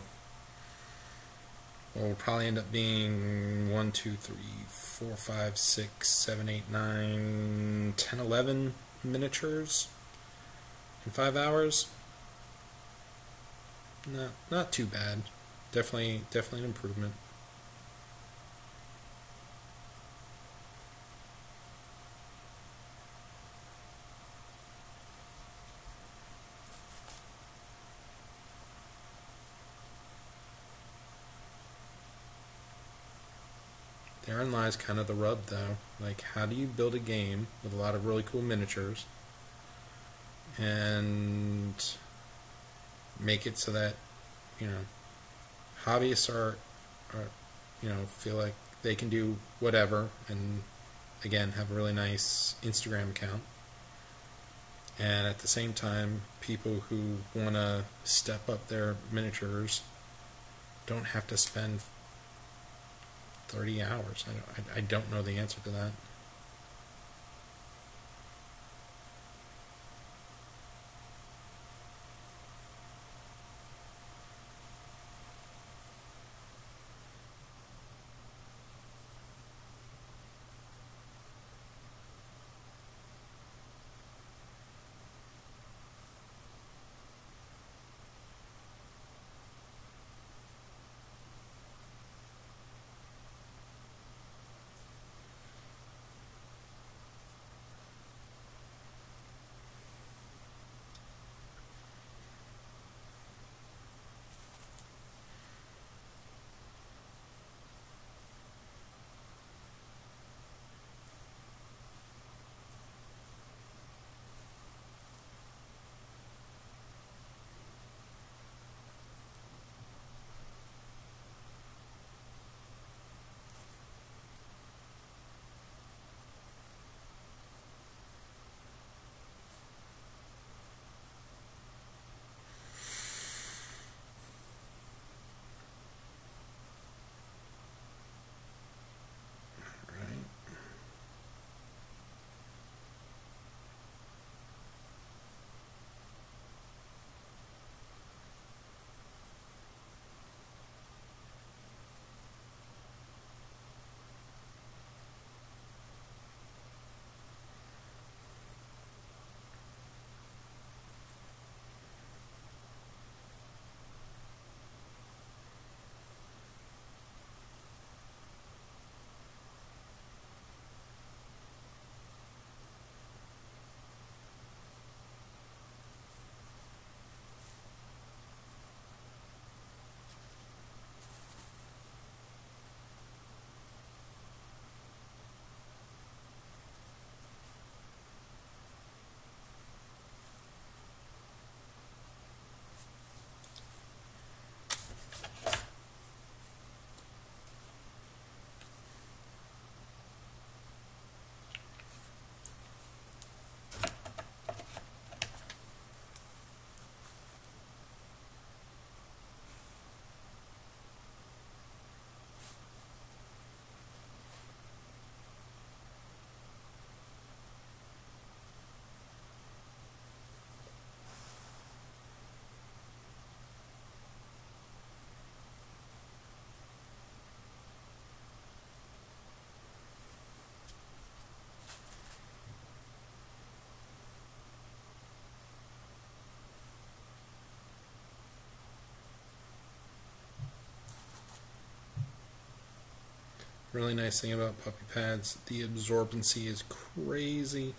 A: probably end up being 1, 2, 3, 4, 5, 6, 7, 8, 9, 10, 11 miniatures in 5 hours. No, not too bad. Definitely an improvement. Therein lies kind of the rub, though. Like, how do you build a game with a lot of really cool miniatures and make it so that, hobbyists are feel like they can do whatever and, again, have a really nice Instagram account. And at the same time, people who want to step up their miniatures don't have to spend 30 hours. I don't know the answer to that. Really nice thing about puppy pads, the absorbency is crazy.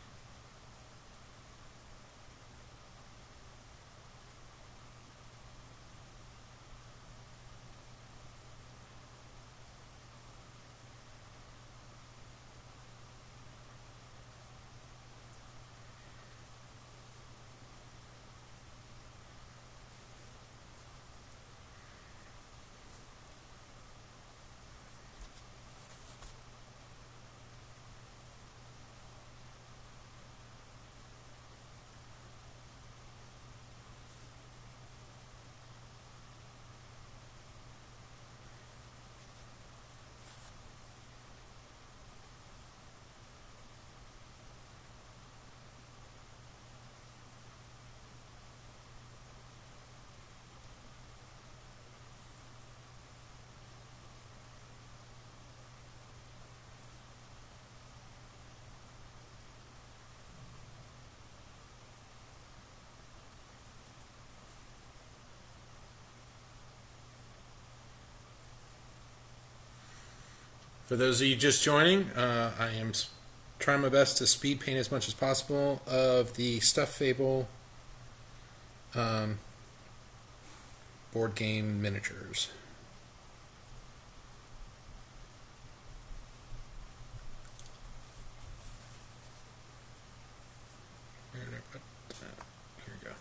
A: For those of you just joining, I am trying my best to speed paint as much as possible of the Stuffed Fable board game miniatures. Where did I put that? Here we go.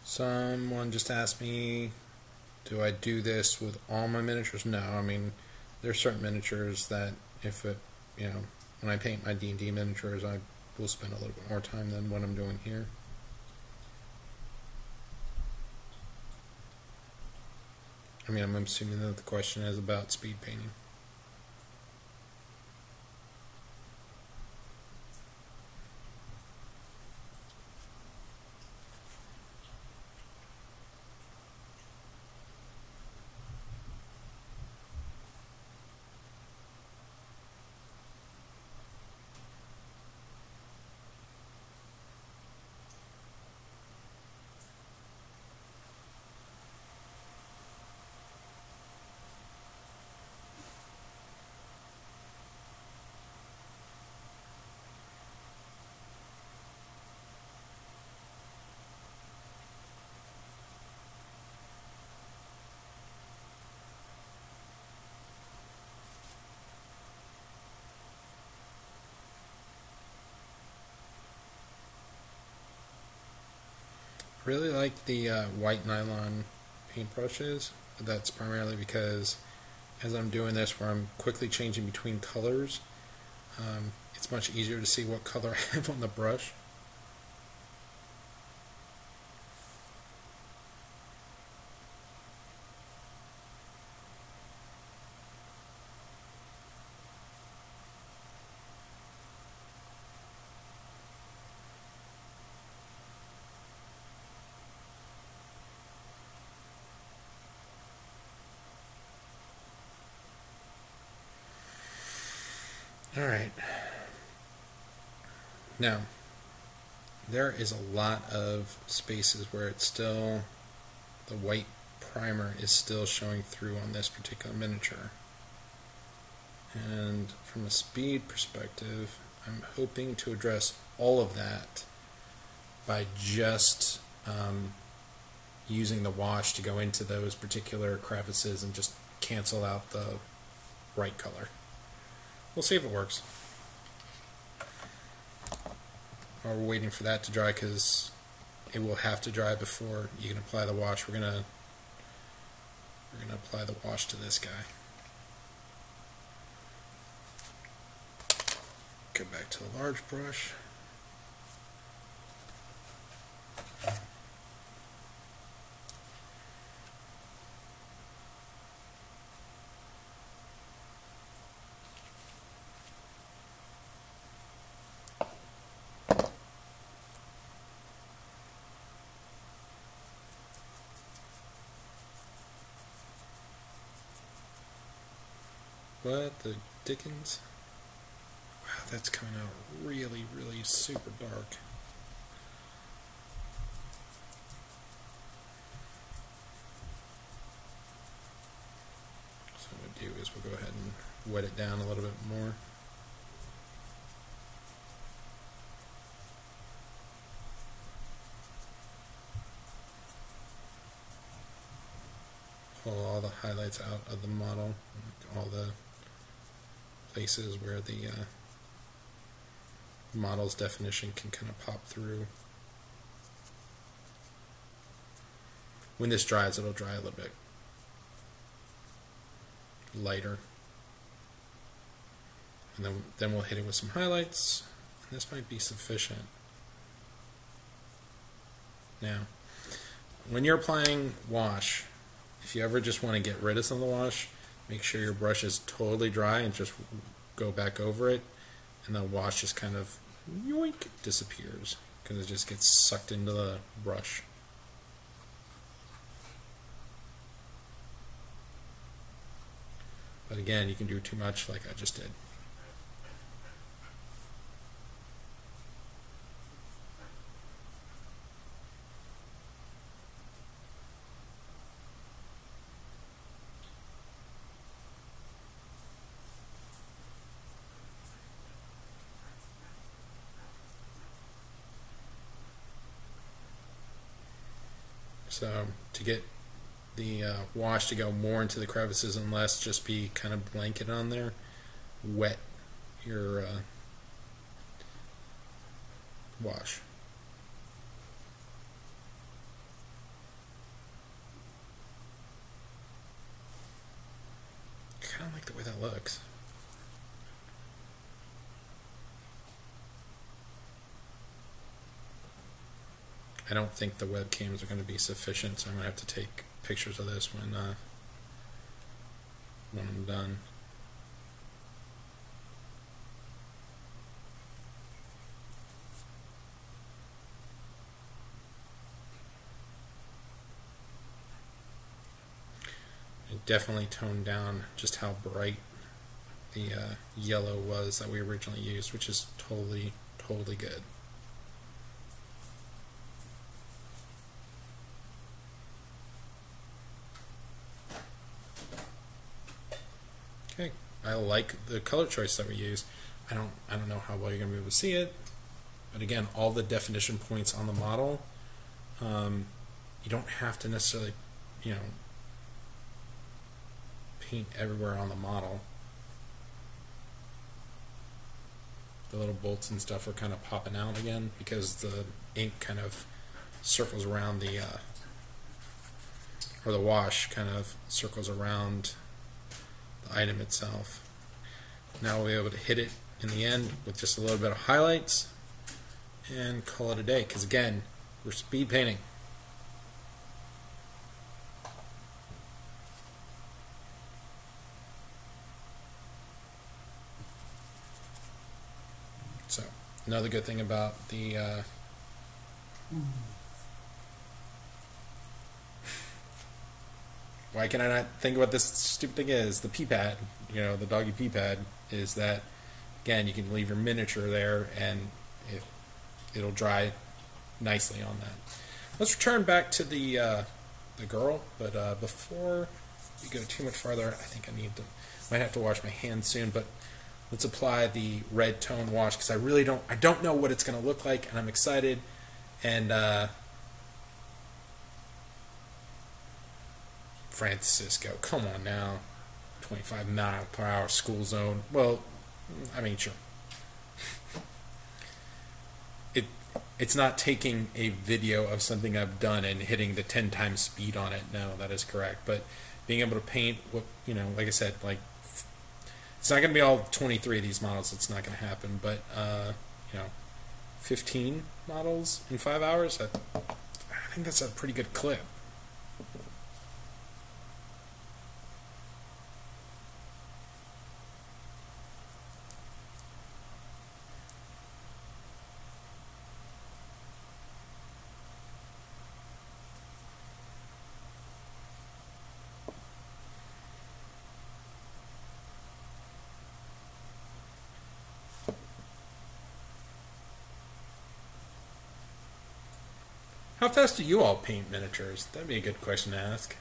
A: Someone just asked me, do I do this with all my miniatures? No, I mean, there's certain miniatures that if it, when I paint my D&D miniatures, I will spend a little bit more time than what I'm doing here. I mean, I'm assuming that the question is about speed painting. Really like the white nylon paintbrushes, but that's primarily because as I'm doing this where I'm quickly changing between colors, it's much easier to see what color I have on the brush. Alright. Now, there is a lot of spaces where it's still, the white primer is still showing through on this particular miniature. And from a speed perspective, I'm hoping to address all of that by just using the wash to go into those particular crevices and just cancel out the bright color. We'll see if it works. While we're waiting for that to dry, because it will have to dry before you can apply the wash, we're gonna apply the wash to this guy. Go back to the large brush. What the dickens? Wow, that's coming out really, really super dark. So what we'll do is we'll go ahead and wet it down a little bit more. Pull all the highlights out of the model, all the places where the model's definition can kind of pop through. When this dries, it'll dry a little bit lighter. And then we'll hit it with some highlights. And this might be sufficient. Now, when you're applying wash, if you ever just want to get rid of some of the wash, make sure your brush is totally dry and just go back over it, and the wash just kind of yoink disappears because it just gets sucked into the brush. But again, you can do too much like I just did. So to get the wash to go more into the crevices and less just be kind of blanket on there, wet your wash. Kind of like the way that looks. I don't think the webcams are going to be sufficient, so I'm going to have to take pictures of this when I'm done. It definitely toned down just how bright the yellow was that we originally used, which is totally good. Okay, I like the color choice that we use. I don't know how well you're gonna be able to see it, but again, all the definition points on the model, you don't have to necessarily, paint everywhere on the model. The little bolts and stuff are kind of popping out again because the ink kind of circles around the or the wash kind of circles around the item itself. Now we'll be able to hit it in the end with just a little bit of highlights and call it a day, because again, we're speed painting. So another good thing about the why can I not think what this stupid thing is? The pee pad, the doggy pee pad, is that, again, you can leave your miniature there and it'll dry nicely on that. Let's return back to the girl, but before we go too much farther, I think might have to wash my hands soon, but let's apply the red tone wash, because I don't know what it's going to look like, and I'm excited. And Francisco, come on now, 25 mile per hour school zone. Well, I mean, sure. It's not taking a video of something I've done and hitting the 10 times speed on it. No, that is correct. But being able to paint, like I said, it's not going to be all 23 of these models. It's not going to happen. But 15 models in 5 hours. I think that's a pretty good clip. How fast do you all paint miniatures? That'd be a good question to ask.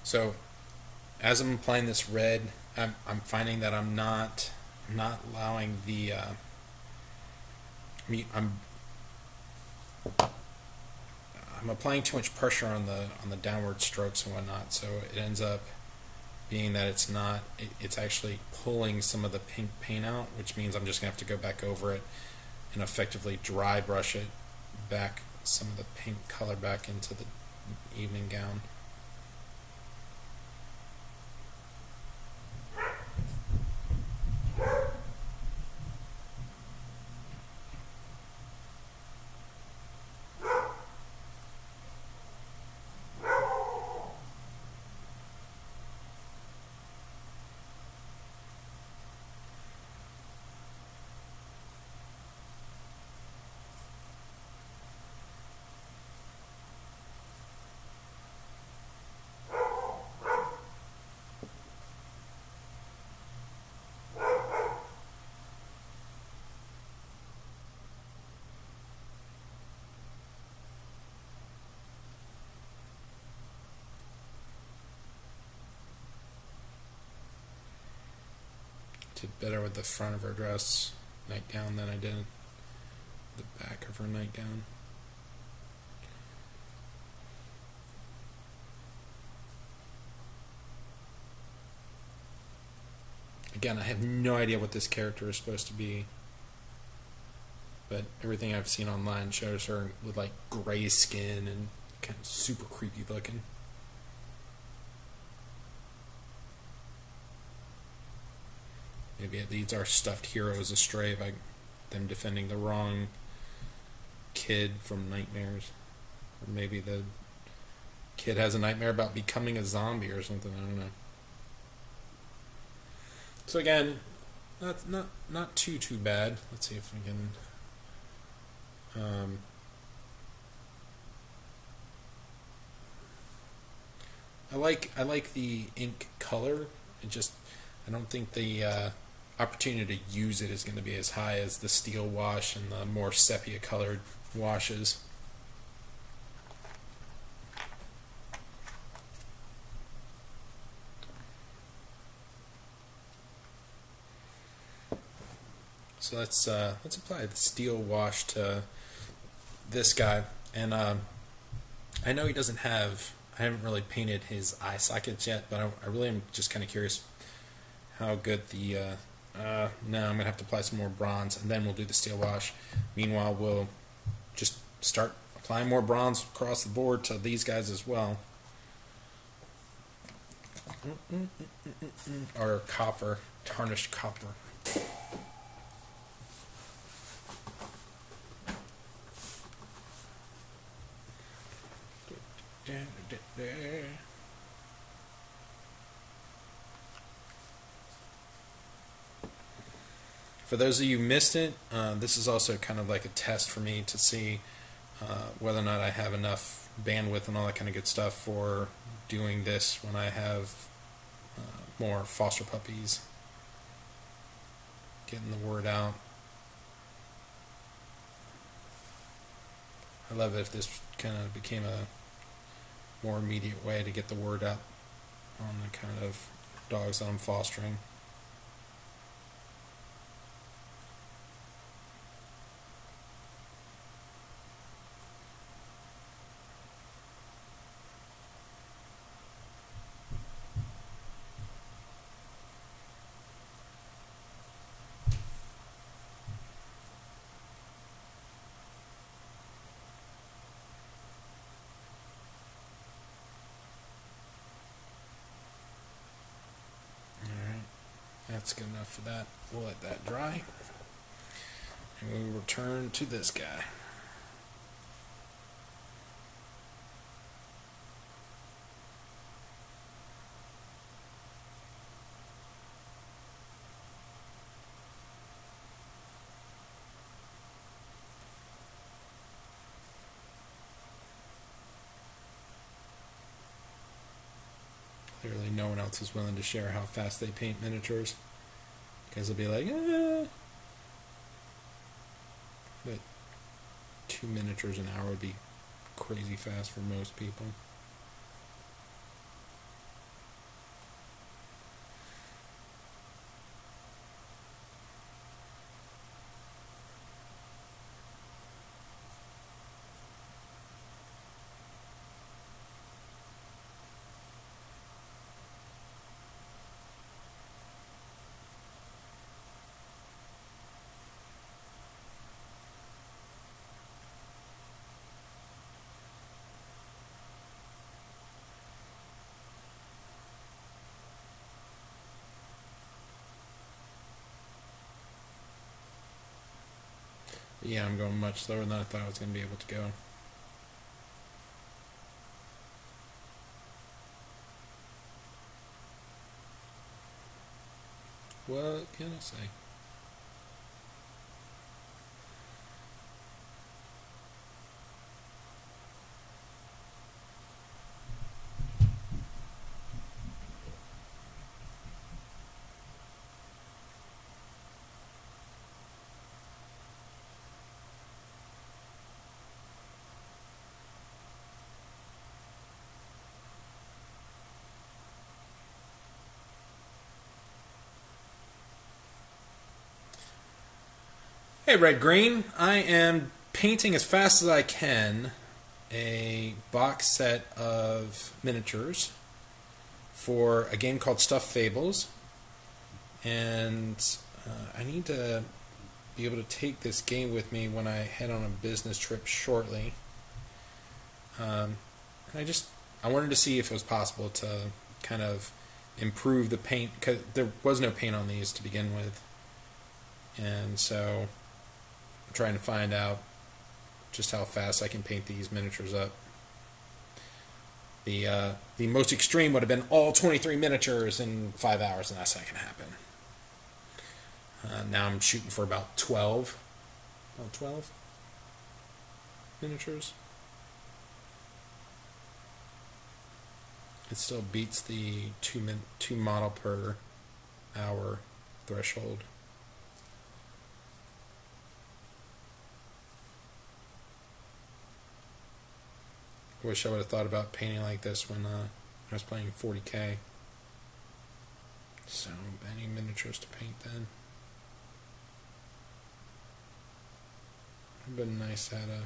A: So, as I'm applying this red, I'm finding that I'm not allowing the I'm applying too much pressure on the downward strokes and whatnot, so it ends up being that it's actually pulling some of the pink paint out, which means I'm just gonna have to go back over it and effectively dry brush it back, some of the pink color back into the evening gown. Did better with the front of her dress nightgown than I did the back of her nightgown. Again, I have no idea what this character is supposed to be, but everything I've seen online shows her with like gray skin and kind of super creepy looking. Maybe it leads our stuffed heroes astray by them defending the wrong kid from nightmares. Or maybe the kid has a nightmare about becoming a zombie or something, I don't know. So again, not too bad. Let's see if we can I like the ink color. I don't think the opportunity to use it is going to be as high as the steel wash and the more sepia colored washes. So let's apply the steel wash to this guy, and I know he doesn't have. I haven't really painted his eye sockets yet, but I really am just kind of curious how good the. Now I'm gonna have to apply some more bronze, and then we'll do the steel wash. Meanwhile, we'll just start applying more bronze across the board to these guys as well. Or copper, tarnished copper. For those of you who missed it, this is also kind of like a test for me to see whether or not I have enough bandwidth and all that kind of good stuff for doing this when I have more foster puppies. Getting the word out. I love it if this kind of became a more immediate way to get the word out on the kind of dogs that I'm fostering. That's good enough for that. We'll let that dry. And we'll return to this guy. Clearly no one else is willing to share how fast they paint miniatures, because they'll be like, But 2 miniatures an hour would be crazy fast for most people. Yeah, I'm going much slower than I thought I was going to be able to go. What can I say? Hey Red Green, I am painting as fast as I can a box set of miniatures for a game called Stuffed Fables, and I need to be able to take this game with me when I head on a business trip shortly. And I wanted to see if it was possible to kind of improve the paint, because there was no paint on these to begin with, and so I'm trying to find out just how fast I can paint these miniatures up. The most extreme would have been all 23 miniatures in 5 hours, and that's not going to happen. Now I'm shooting for about 12 miniatures. It still beats the two model per hour threshold. I wish I would have thought about painting like this when I was playing 40K. So many miniatures to paint then. I've been nice at a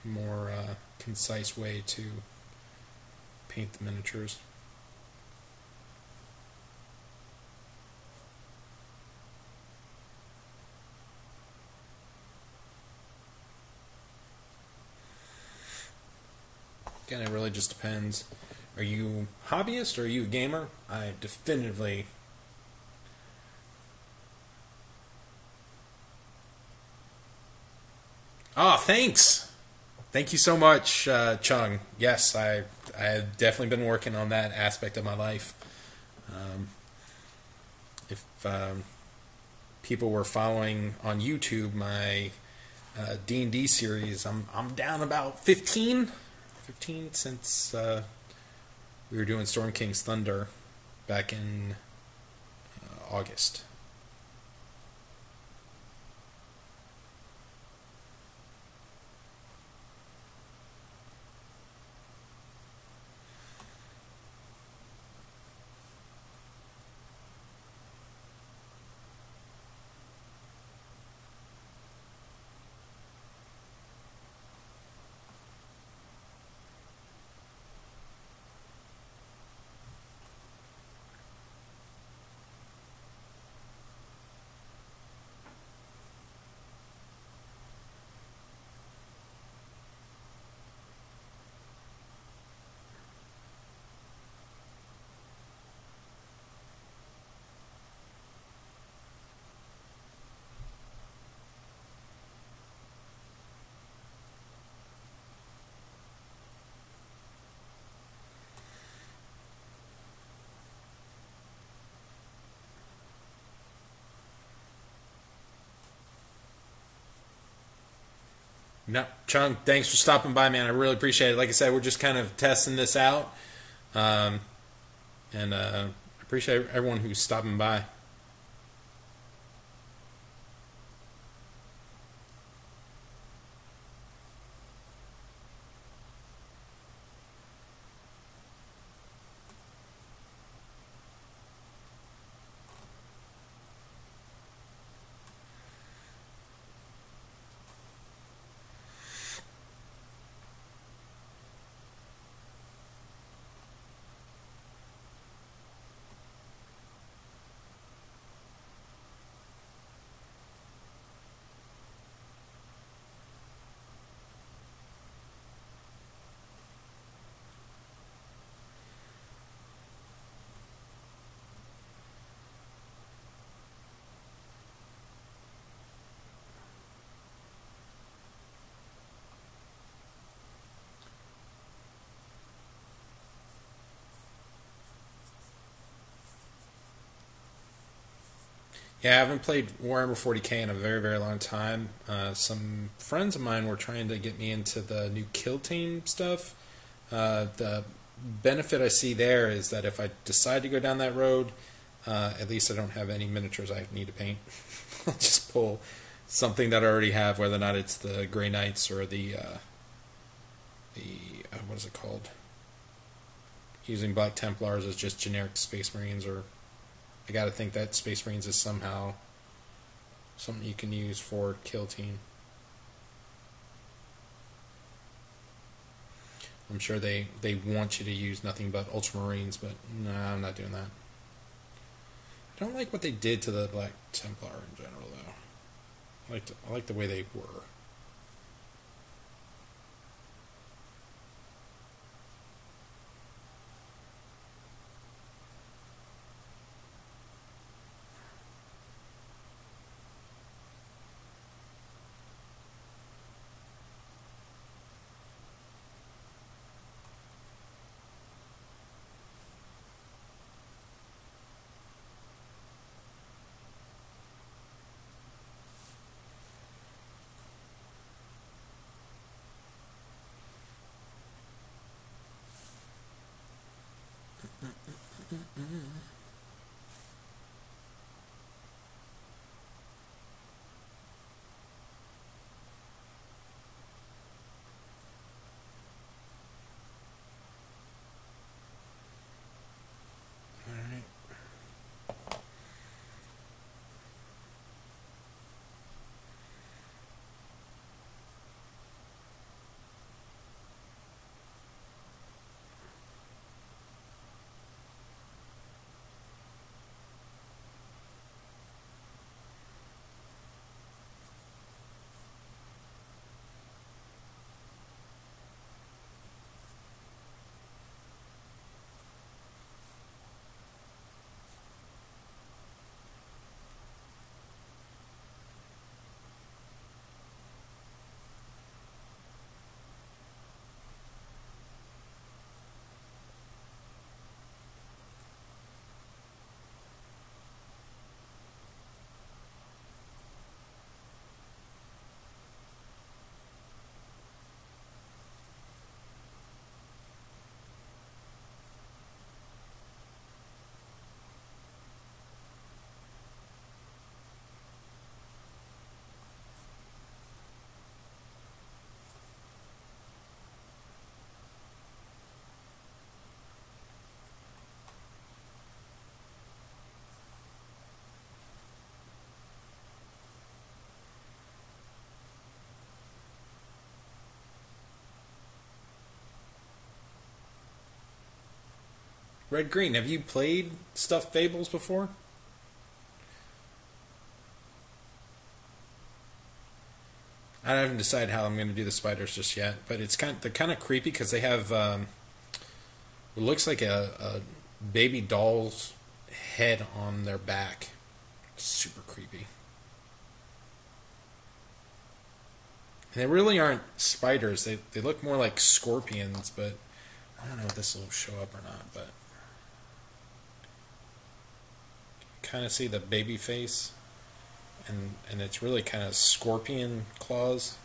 A: more concise way to paint the miniatures. Again, it really just depends. Are you hobbyist or are you a gamer? I definitively... Oh, thanks! Thank you so much, Chung. Yes, I've definitely been working on that aspect of my life. If people were following on YouTube my D&D series, I'm down about 15 since we were doing Storm King's Thunder back in August. No, Chung, thanks for stopping by, man. I really appreciate it. Like I said, we're just kind of testing this out, and appreciate everyone who's stopping by. Yeah, I haven't played Warhammer 40k in a very, very long time. Some friends of mine were trying to get me into the new Kill Team stuff. The benefit I see there is that if I decide to go down that road, at least I don't have any miniatures I need to paint. I'll just pull something that I already have, whether or not it's the Grey Knights or the what is it called? Using Black Templars as just generic Space Marines, or I gotta think that Space Marines is somehow something you can use for Kill Team. I'm sure they want you to use nothing but Ultramarines, but no, I'm not doing that. I don't like what they did to the Black Templar in general, though. I like the way they were. Red Green, have you played Stuffed Fables before? I haven't decided how I'm going to do the spiders just yet, but they're kind of creepy because they have it looks like a baby doll's head on their back. Super creepy. And they really aren't spiders. They look more like scorpions, but I don't know if this will show up or not, but kind of see the baby face, and it's really kind of scorpion claws.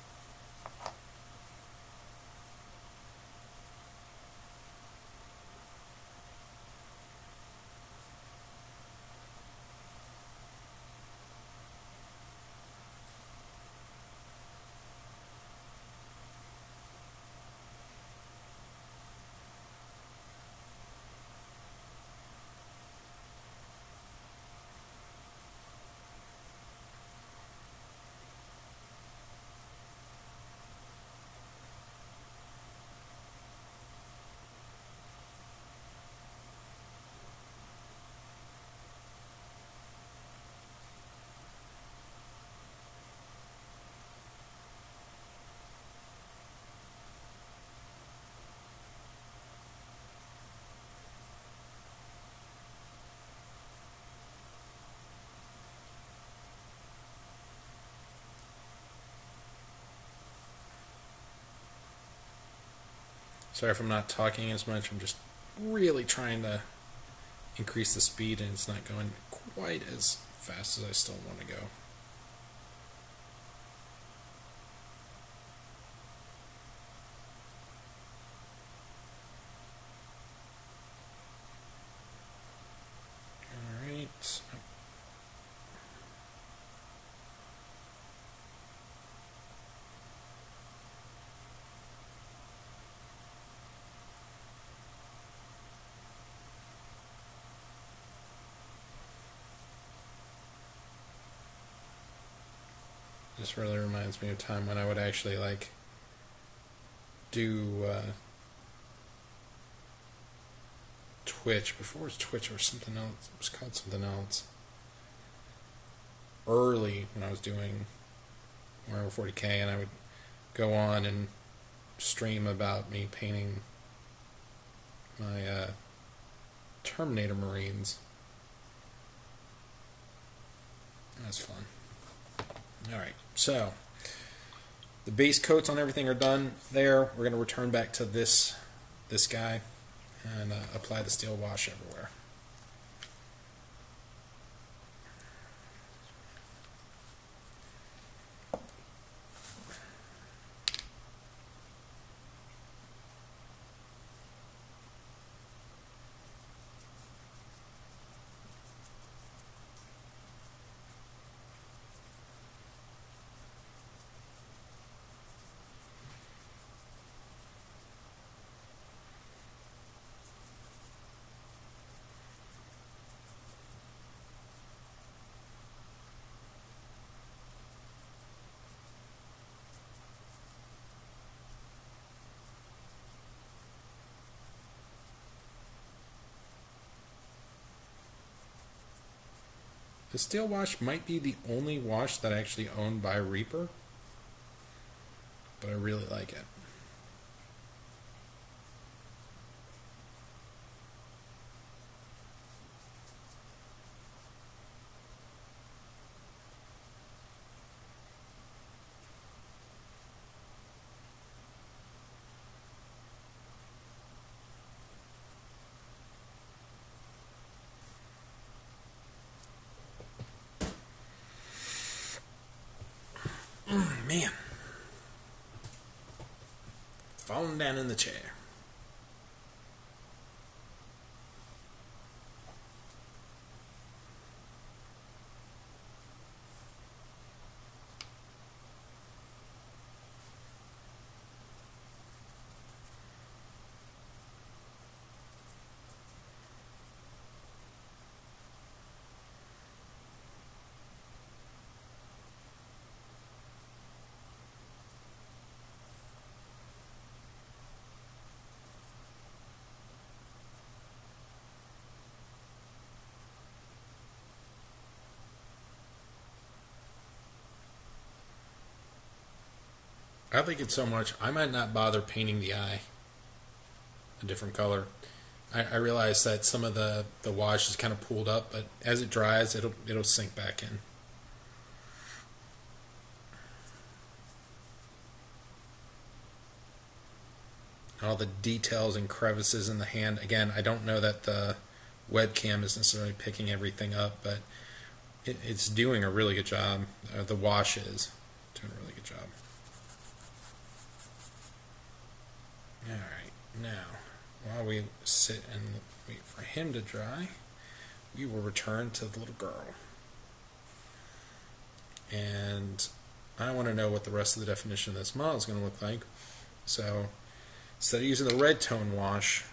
A: Sorry if I'm not talking as much. I'm just really trying to increase the speed, and it's not going quite as fast as I still want to go. All right. This really reminds me of a time when I would actually like do Twitch. Before it was Twitch or something else. It was called something else. Early when I was doing Warhammer 40k, and I would go on and stream about me painting my Terminator Marines. That was fun. Alright, so the base coats on everything are done there. We're going to return back to this guy and apply the steel wash everywhere. The steel wash might be the only wash that I actually own by Reaper, but I really like it. Man. Falling down in the chair. I like it so much, I might not bother painting the eye a different color. I realize that some of the wash is kind of pooled up, but as it dries, it'll sink back in. All the details and crevices in the hand. Again, I don't know that the webcam is necessarily picking everything up, but it's doing a really good job. The wash is doing a really good job. Alright, now, while we sit and wait for him to dry, we will return to the little girl. And I want to know what the rest of the definition of this model is going to look like. So, instead of using the red tone wash,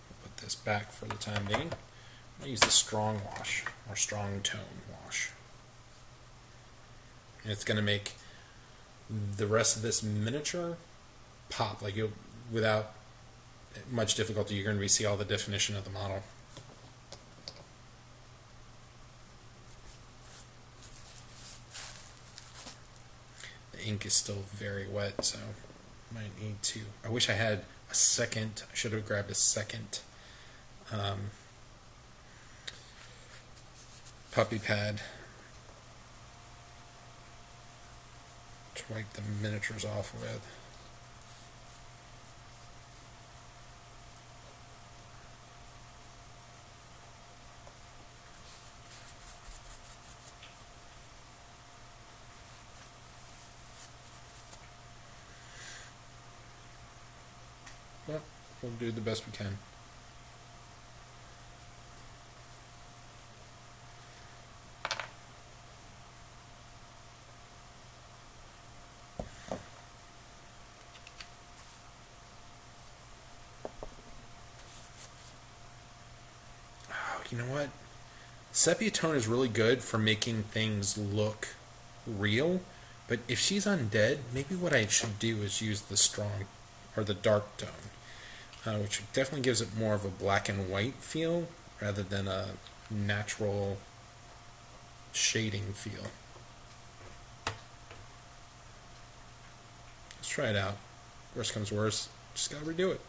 A: I'll put this back for the time being. I'll use the strong wash, or strong tone wash. And it's going to make the rest of this miniature pop, like you'll, without much difficulty, you're going to see all the definition of the model. The ink is still very wet, so I might need to. I wish I had a second. I should have grabbed a second puppy pad to wipe the miniatures off with. Well, we'll do the best we can. Oh, you know what? Sepia tone is really good for making things look real, but if she's undead, maybe what I should do is use the strong or the dark tone, which definitely gives it more of a black and white feel rather than a natural shading feel. Let's try it out. Worst comes worst, just gotta redo it.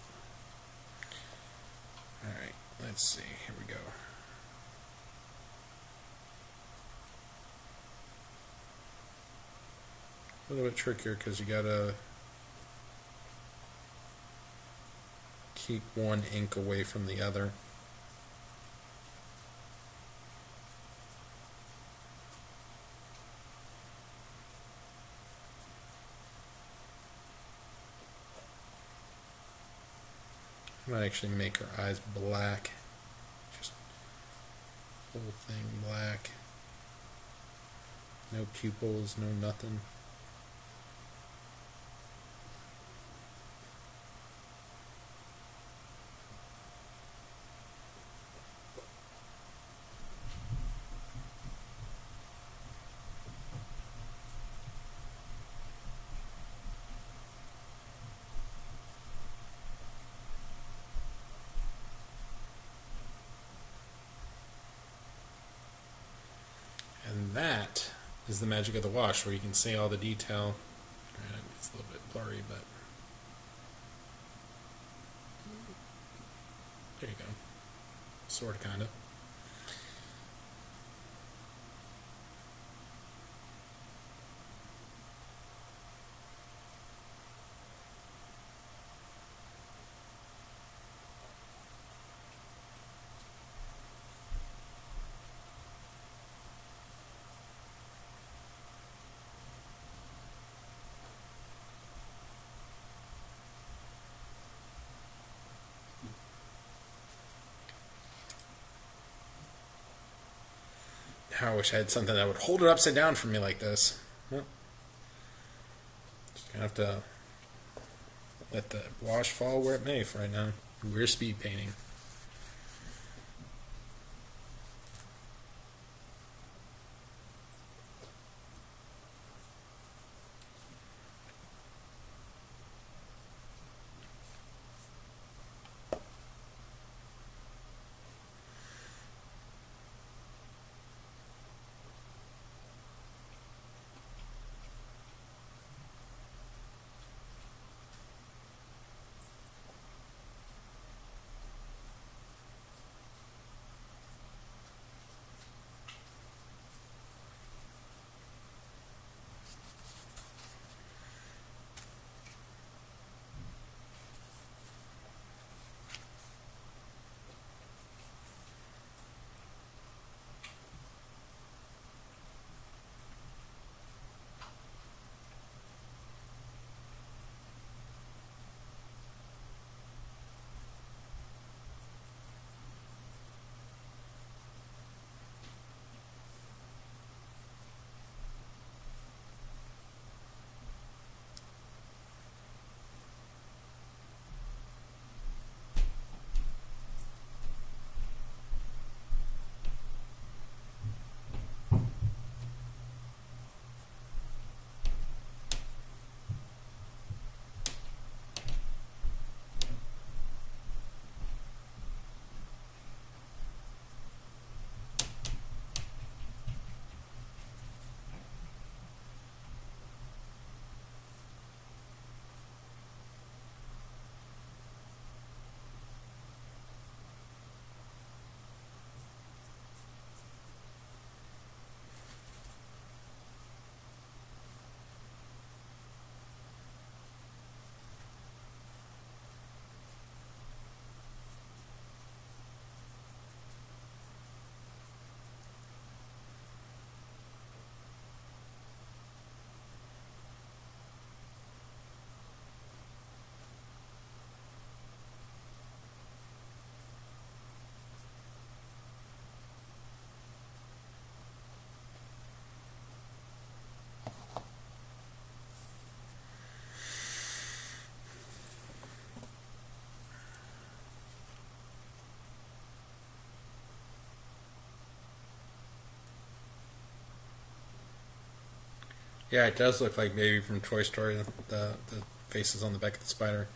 A: Alright, let's see, here we go. A little bit trickier because you gotta keep one ink away from the other. I might actually make her eyes black. Just whole thing black. No pupils, no nothing. And that is the magic of the wash, where you can see all the detail. It's a little bit blurry, but there you go. Sort of, kind of. I wish I had something that would hold it upside down for me like this. Well, just gonna have to let the wash fall where it may for right now. We're speed painting. Yeah, it does look like maybe from Toy Story, the faces on the back of the spider.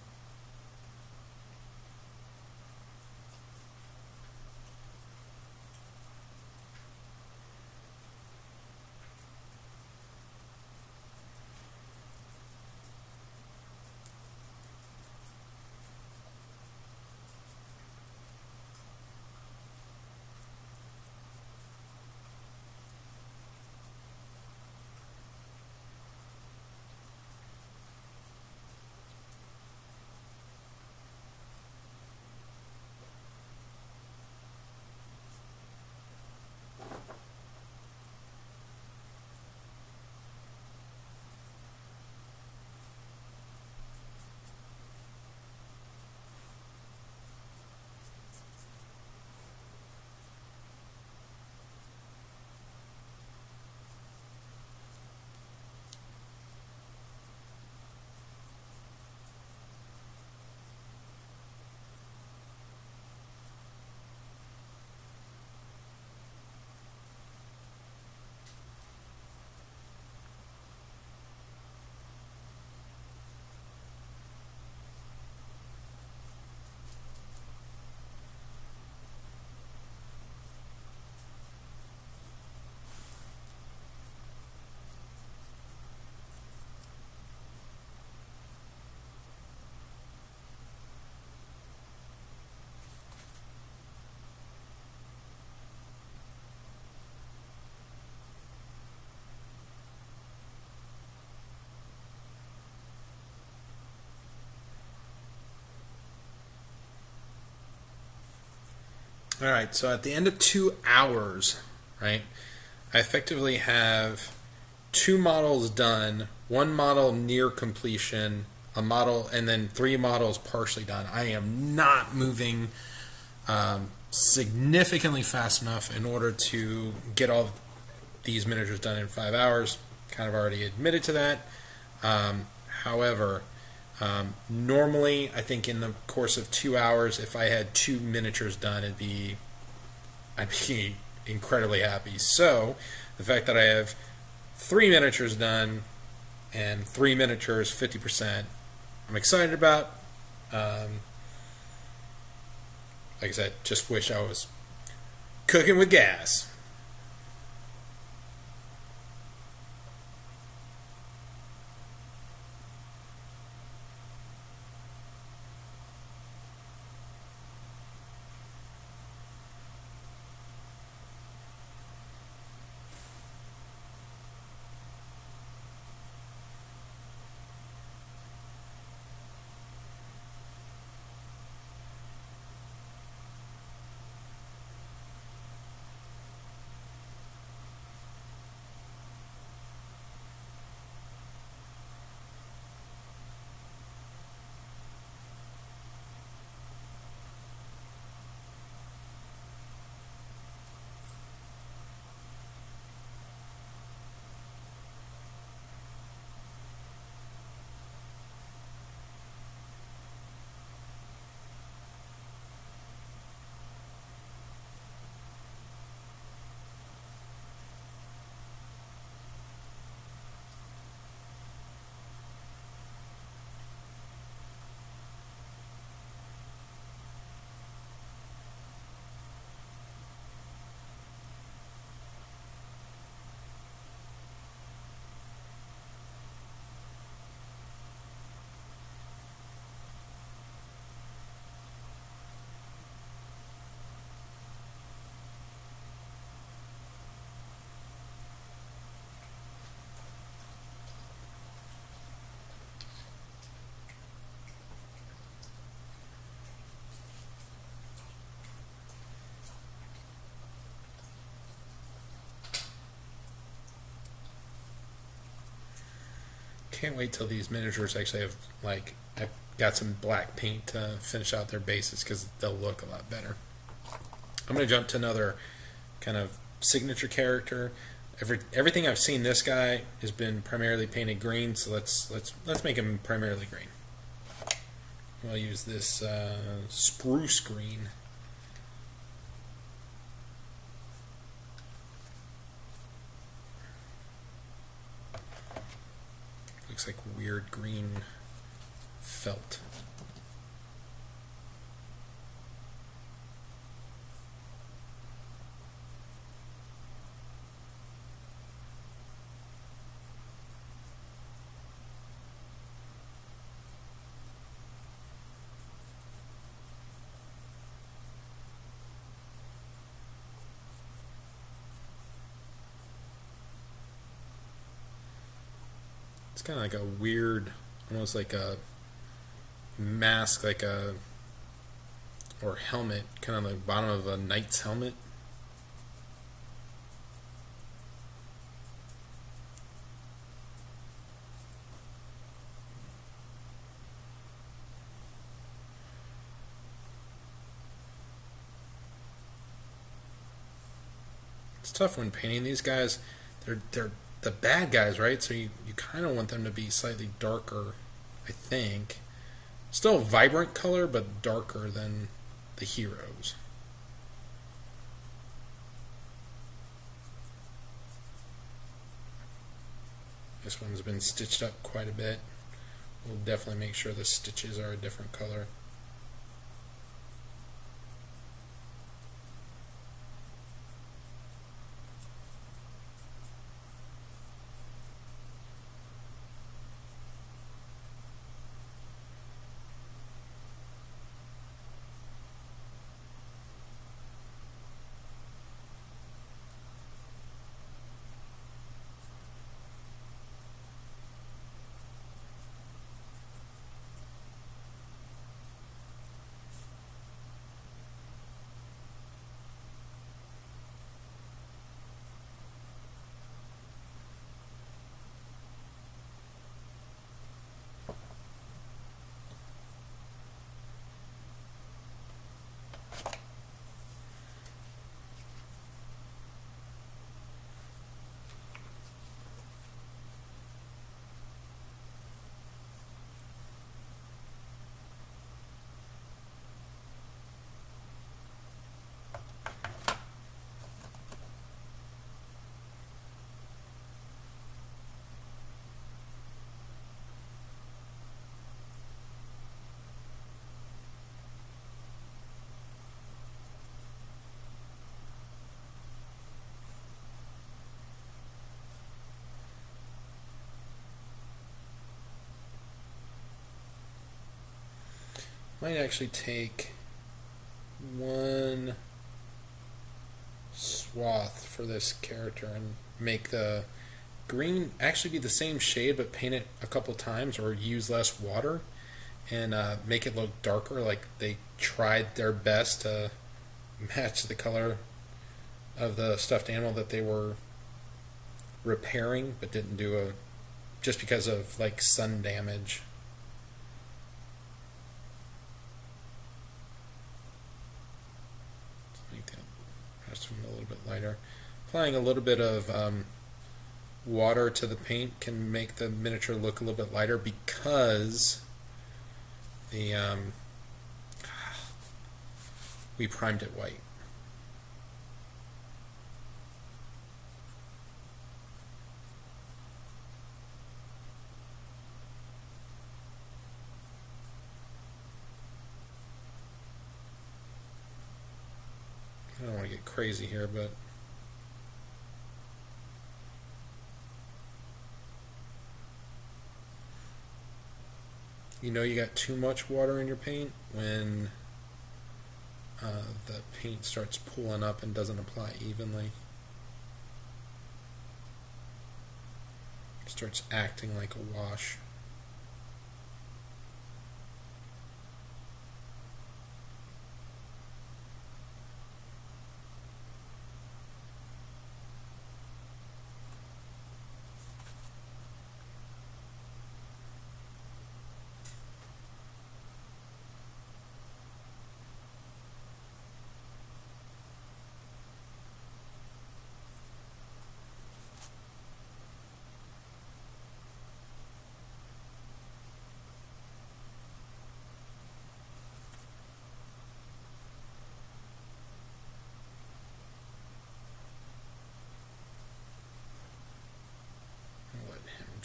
A: All right, so at the end of 2 hours, right, I effectively have 2 models done, 1 model near completion, a model, and then 3 models partially done. I am not moving significantly fast enough in order to get all these miniatures done in 5 hours. Kind of already admitted to that. However, normally, I think in the course of 2 hours, if I had 2 miniatures done, I'd be incredibly happy. So, the fact that I have 3 miniatures done and 3 miniatures, 50%, I'm excited about. Like I said, just wish I was cooking with gas. Can't wait till these miniatures actually have, like, I've got some black paint to finish out their bases because they'll look a lot better. I'm going to jump to another kind of signature character. Everything I've seen this guy has been primarily painted green, so let's make him primarily green. I'll use this spruce green. Looks like weird green felt. It's kind of like a weird, almost like a mask, like a, or helmet, kind of like the bottom of a knight's helmet. It's tough when painting these guys. They're the bad guys, right? So you kind of want them to be slightly darker, I think. Still a vibrant color, but darker than the heroes. This one's been stitched up quite a bit. We'll definitely make sure the stitches are a different color. Might actually take one swath for this character and make the green actually be the same shade but paint it a couple times or use less water and make it look darker, like they tried their best to match the color of the stuffed animal that they were repairing but didn't do a, just because of like sun damage. A little bit lighter. Applying a little bit of water to the paint can make the miniature look a little bit lighter because the we primed it white. I don't want to get crazy here, but you know you got too much water in your paint when the paint starts pulling up and doesn't apply evenly. It starts acting like a wash.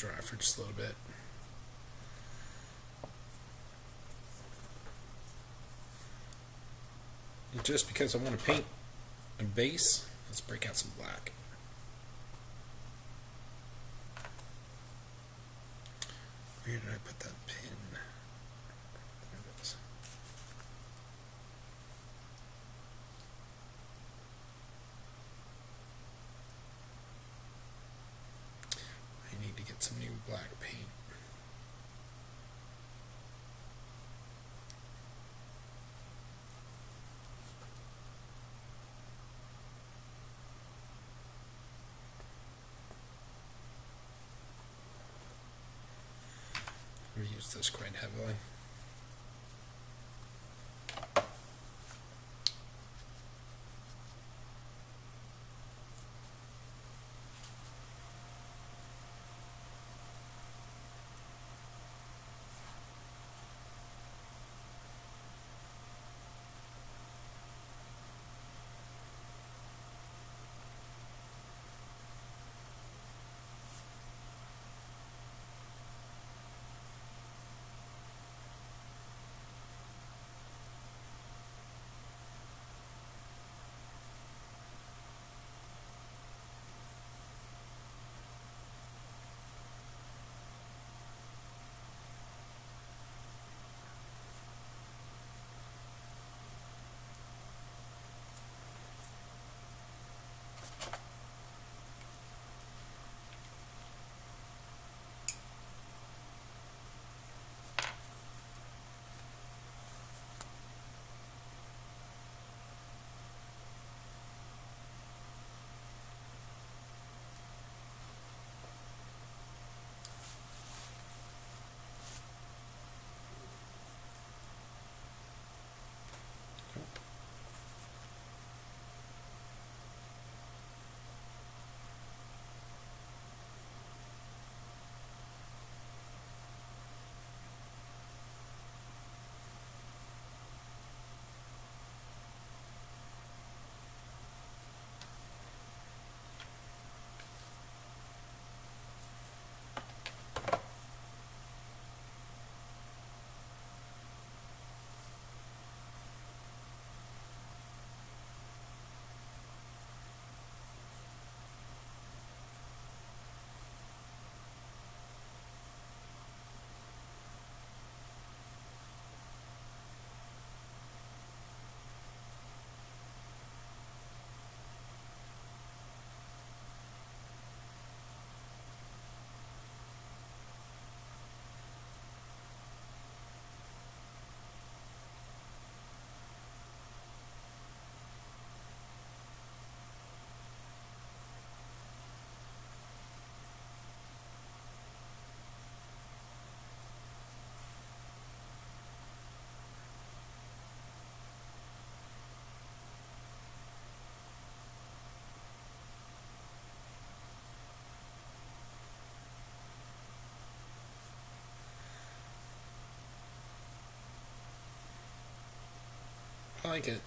A: dry for just a little bit. And just because I want to paint a base, let's break out some black. Where did I put that pin? There it is. I need to get some new black paint. We use this quite heavily. I like it. In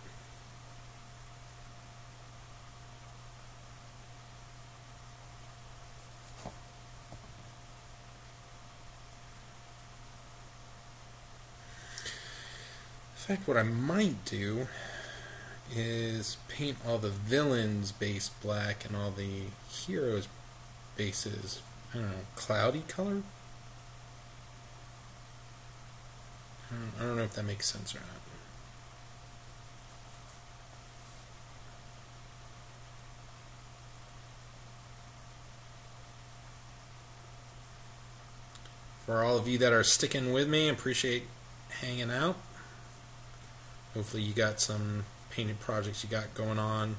A: fact, what I might do is paint all the villains base black and all the heroes bases, I don't know, cloudy color? I don't know if that makes sense or not. For all of you that are sticking with me, appreciate hanging out. Hopefully you got some painted projects you got going on.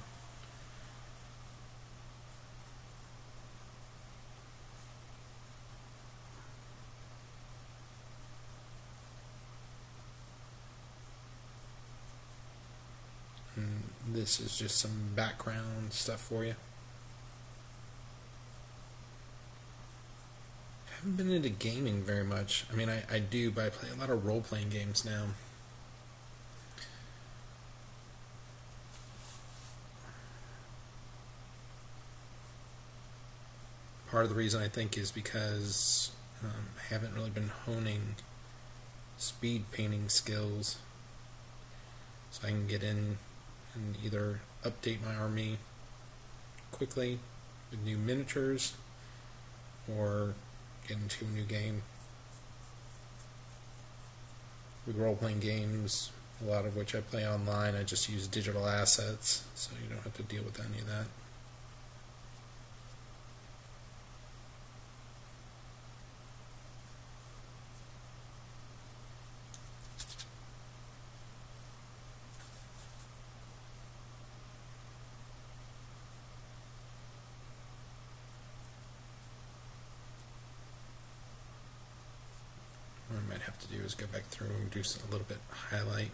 A: And this is just some background stuff for you. I haven't been into gaming very much. I mean, I do, but I play a lot of role-playing games now. Part of the reason I think is because I haven't really been honing speed painting skills, so I can get in and either update my army quickly with new miniatures or get into a new game. With role-playing games, a lot of which I play online, I just use digital assets, so you don't have to deal with any of that. What I might have to do is go back through and do a little bit highlight.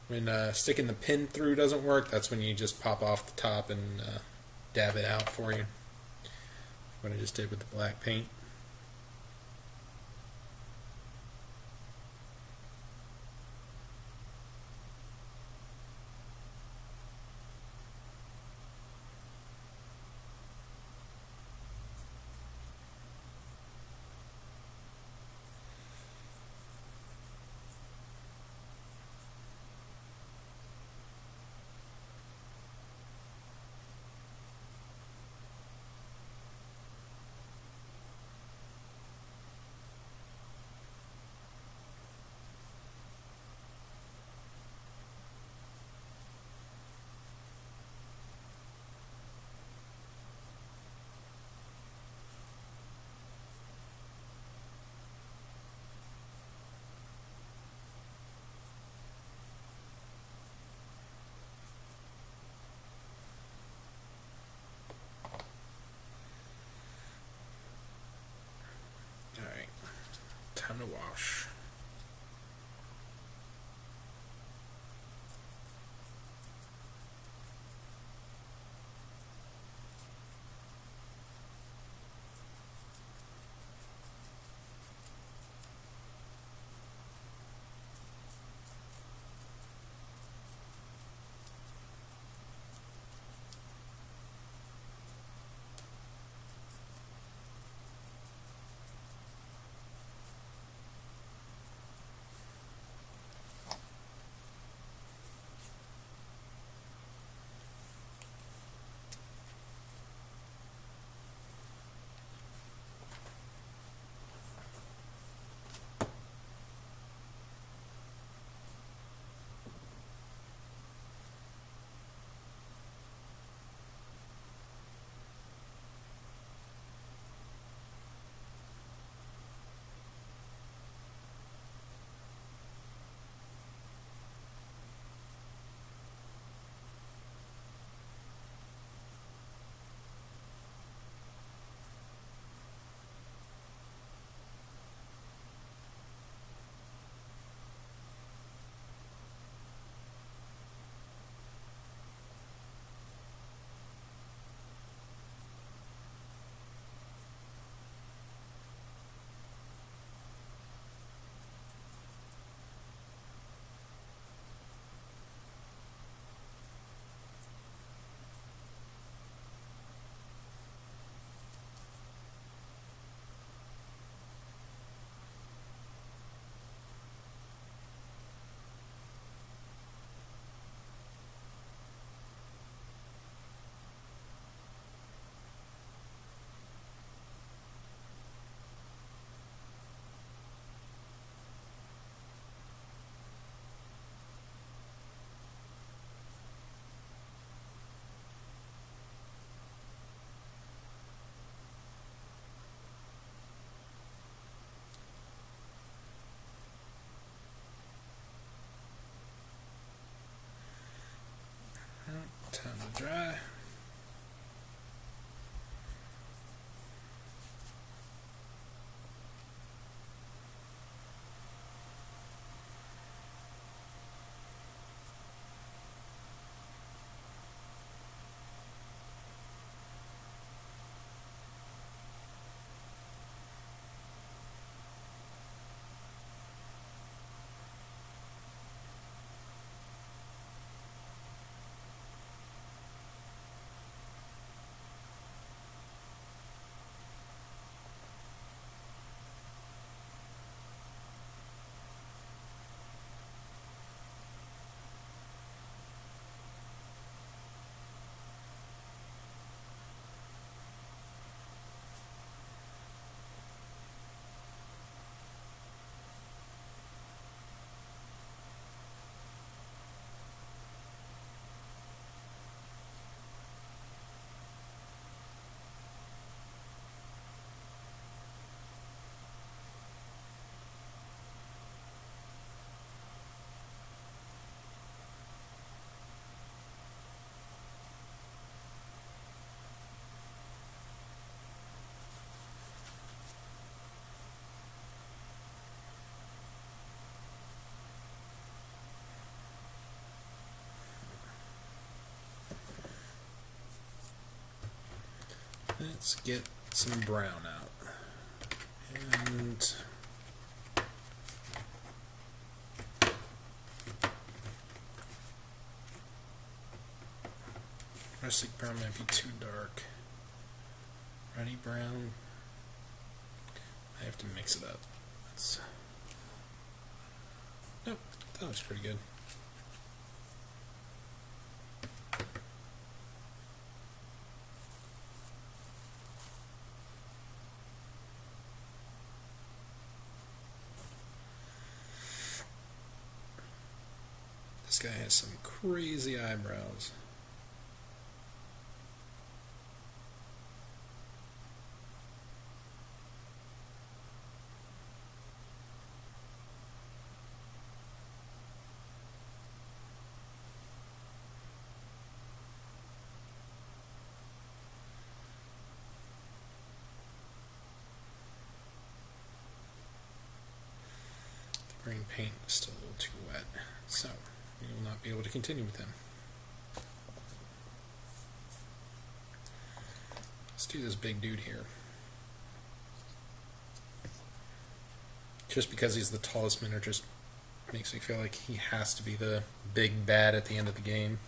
A: When sticking the pin through doesn't work, that's when you just pop off the top and dab it out for you. What I just did with the black paint. Alright, time to wash. Let's get some brown out. And rustic brown might be too dark. Ruddy brown. I have to mix it up. Nope, that looks pretty good. This guy has some crazy eyebrows. The green paint is still a little too wet, so we will not be able to continue with him. Let's do this big dude here. Just because he's the tallest miniature just makes me feel like he has to be the big bad at the end of the game.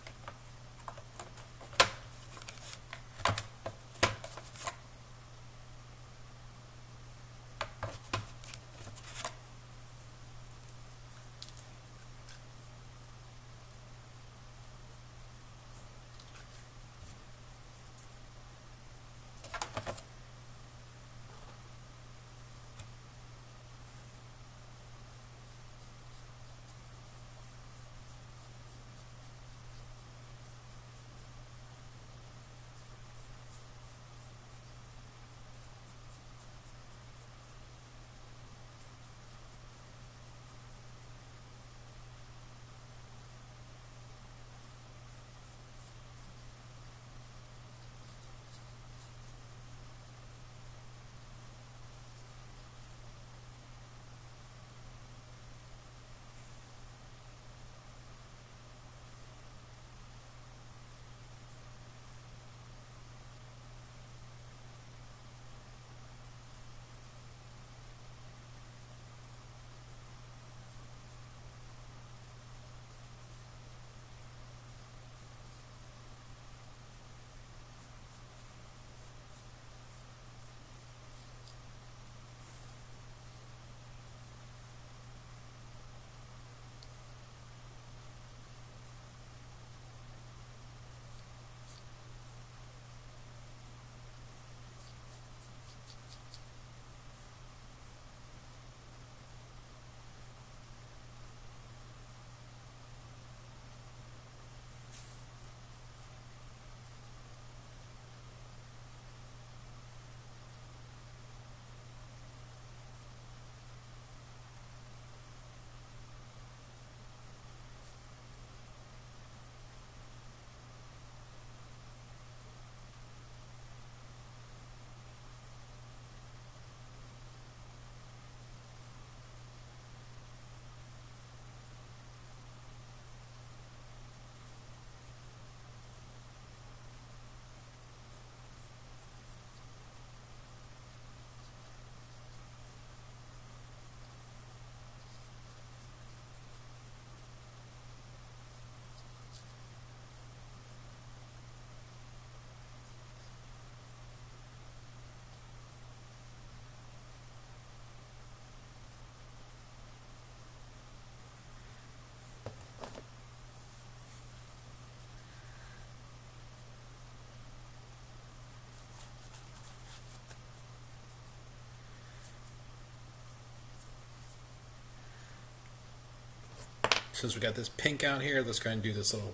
A: Since we got this pink out here, let's go ahead and do this little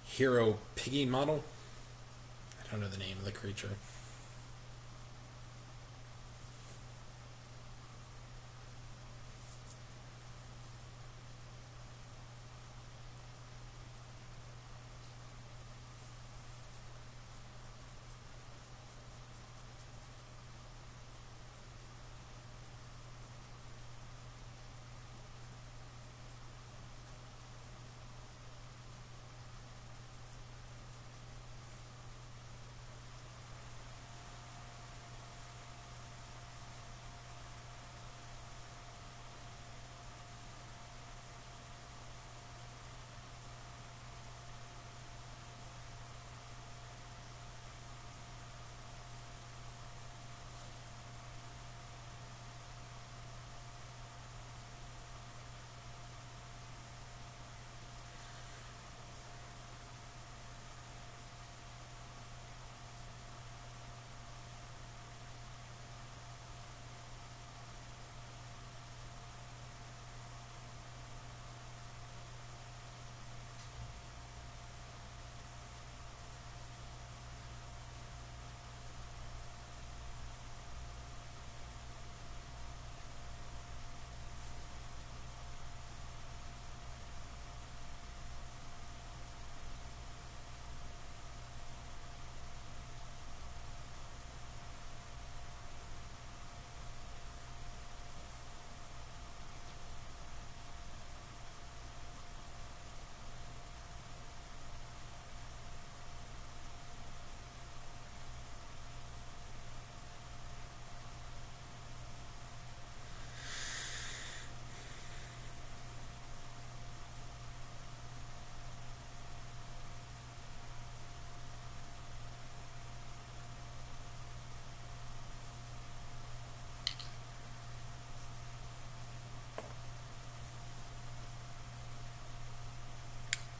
A: hero piggy model. I don't know the name of the creature.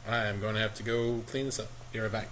A: I'm going to have to go clean this up. Be right back.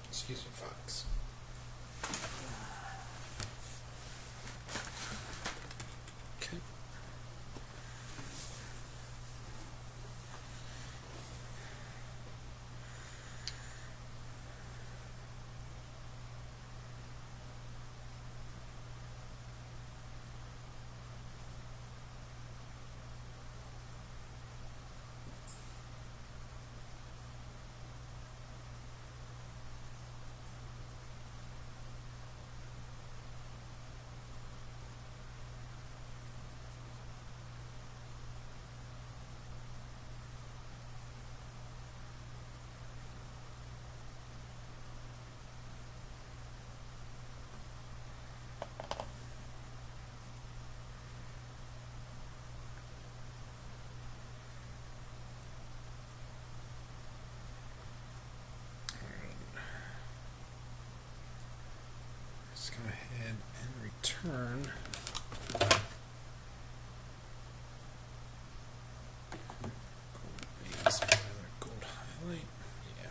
A: Excuse me, Fox. Okay. Let's go ahead and return. Gold highlight. Yeah.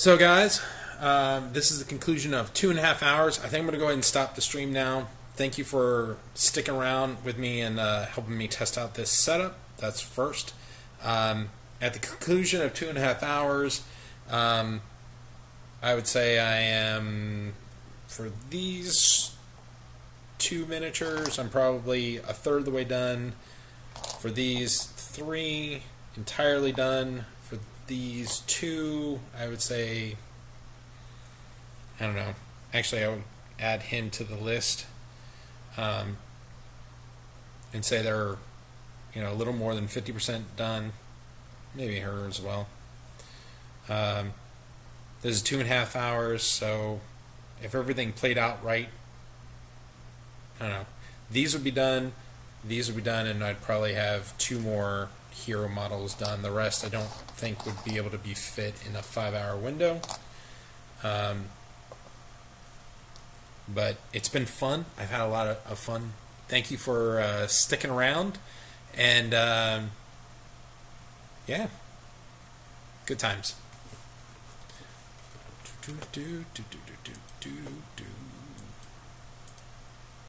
A: So guys, this is the conclusion of 2.5 hours. I think I'm going to go ahead and stop the stream now. Thank you for sticking around with me and helping me test out this setup. That's first. At the conclusion of 2.5 hours, I would say I am, for these 2 miniatures, I'm probably a third of the way done. For these 3, entirely done. For these 2, I would say, I don't know. Actually, I would add him to the list and say they're, a little more than 50% done. Maybe her as well. This is 2.5 hours, so if everything played out right, I don't know. These would be done, and I'd probably have 2 more hero models done. The rest I don't think would be able to be fit in a 5-hour window. But it's been fun. I've had a lot of fun. Thank you for sticking around, and yeah, good times. Do, do, do, do, do, do, do.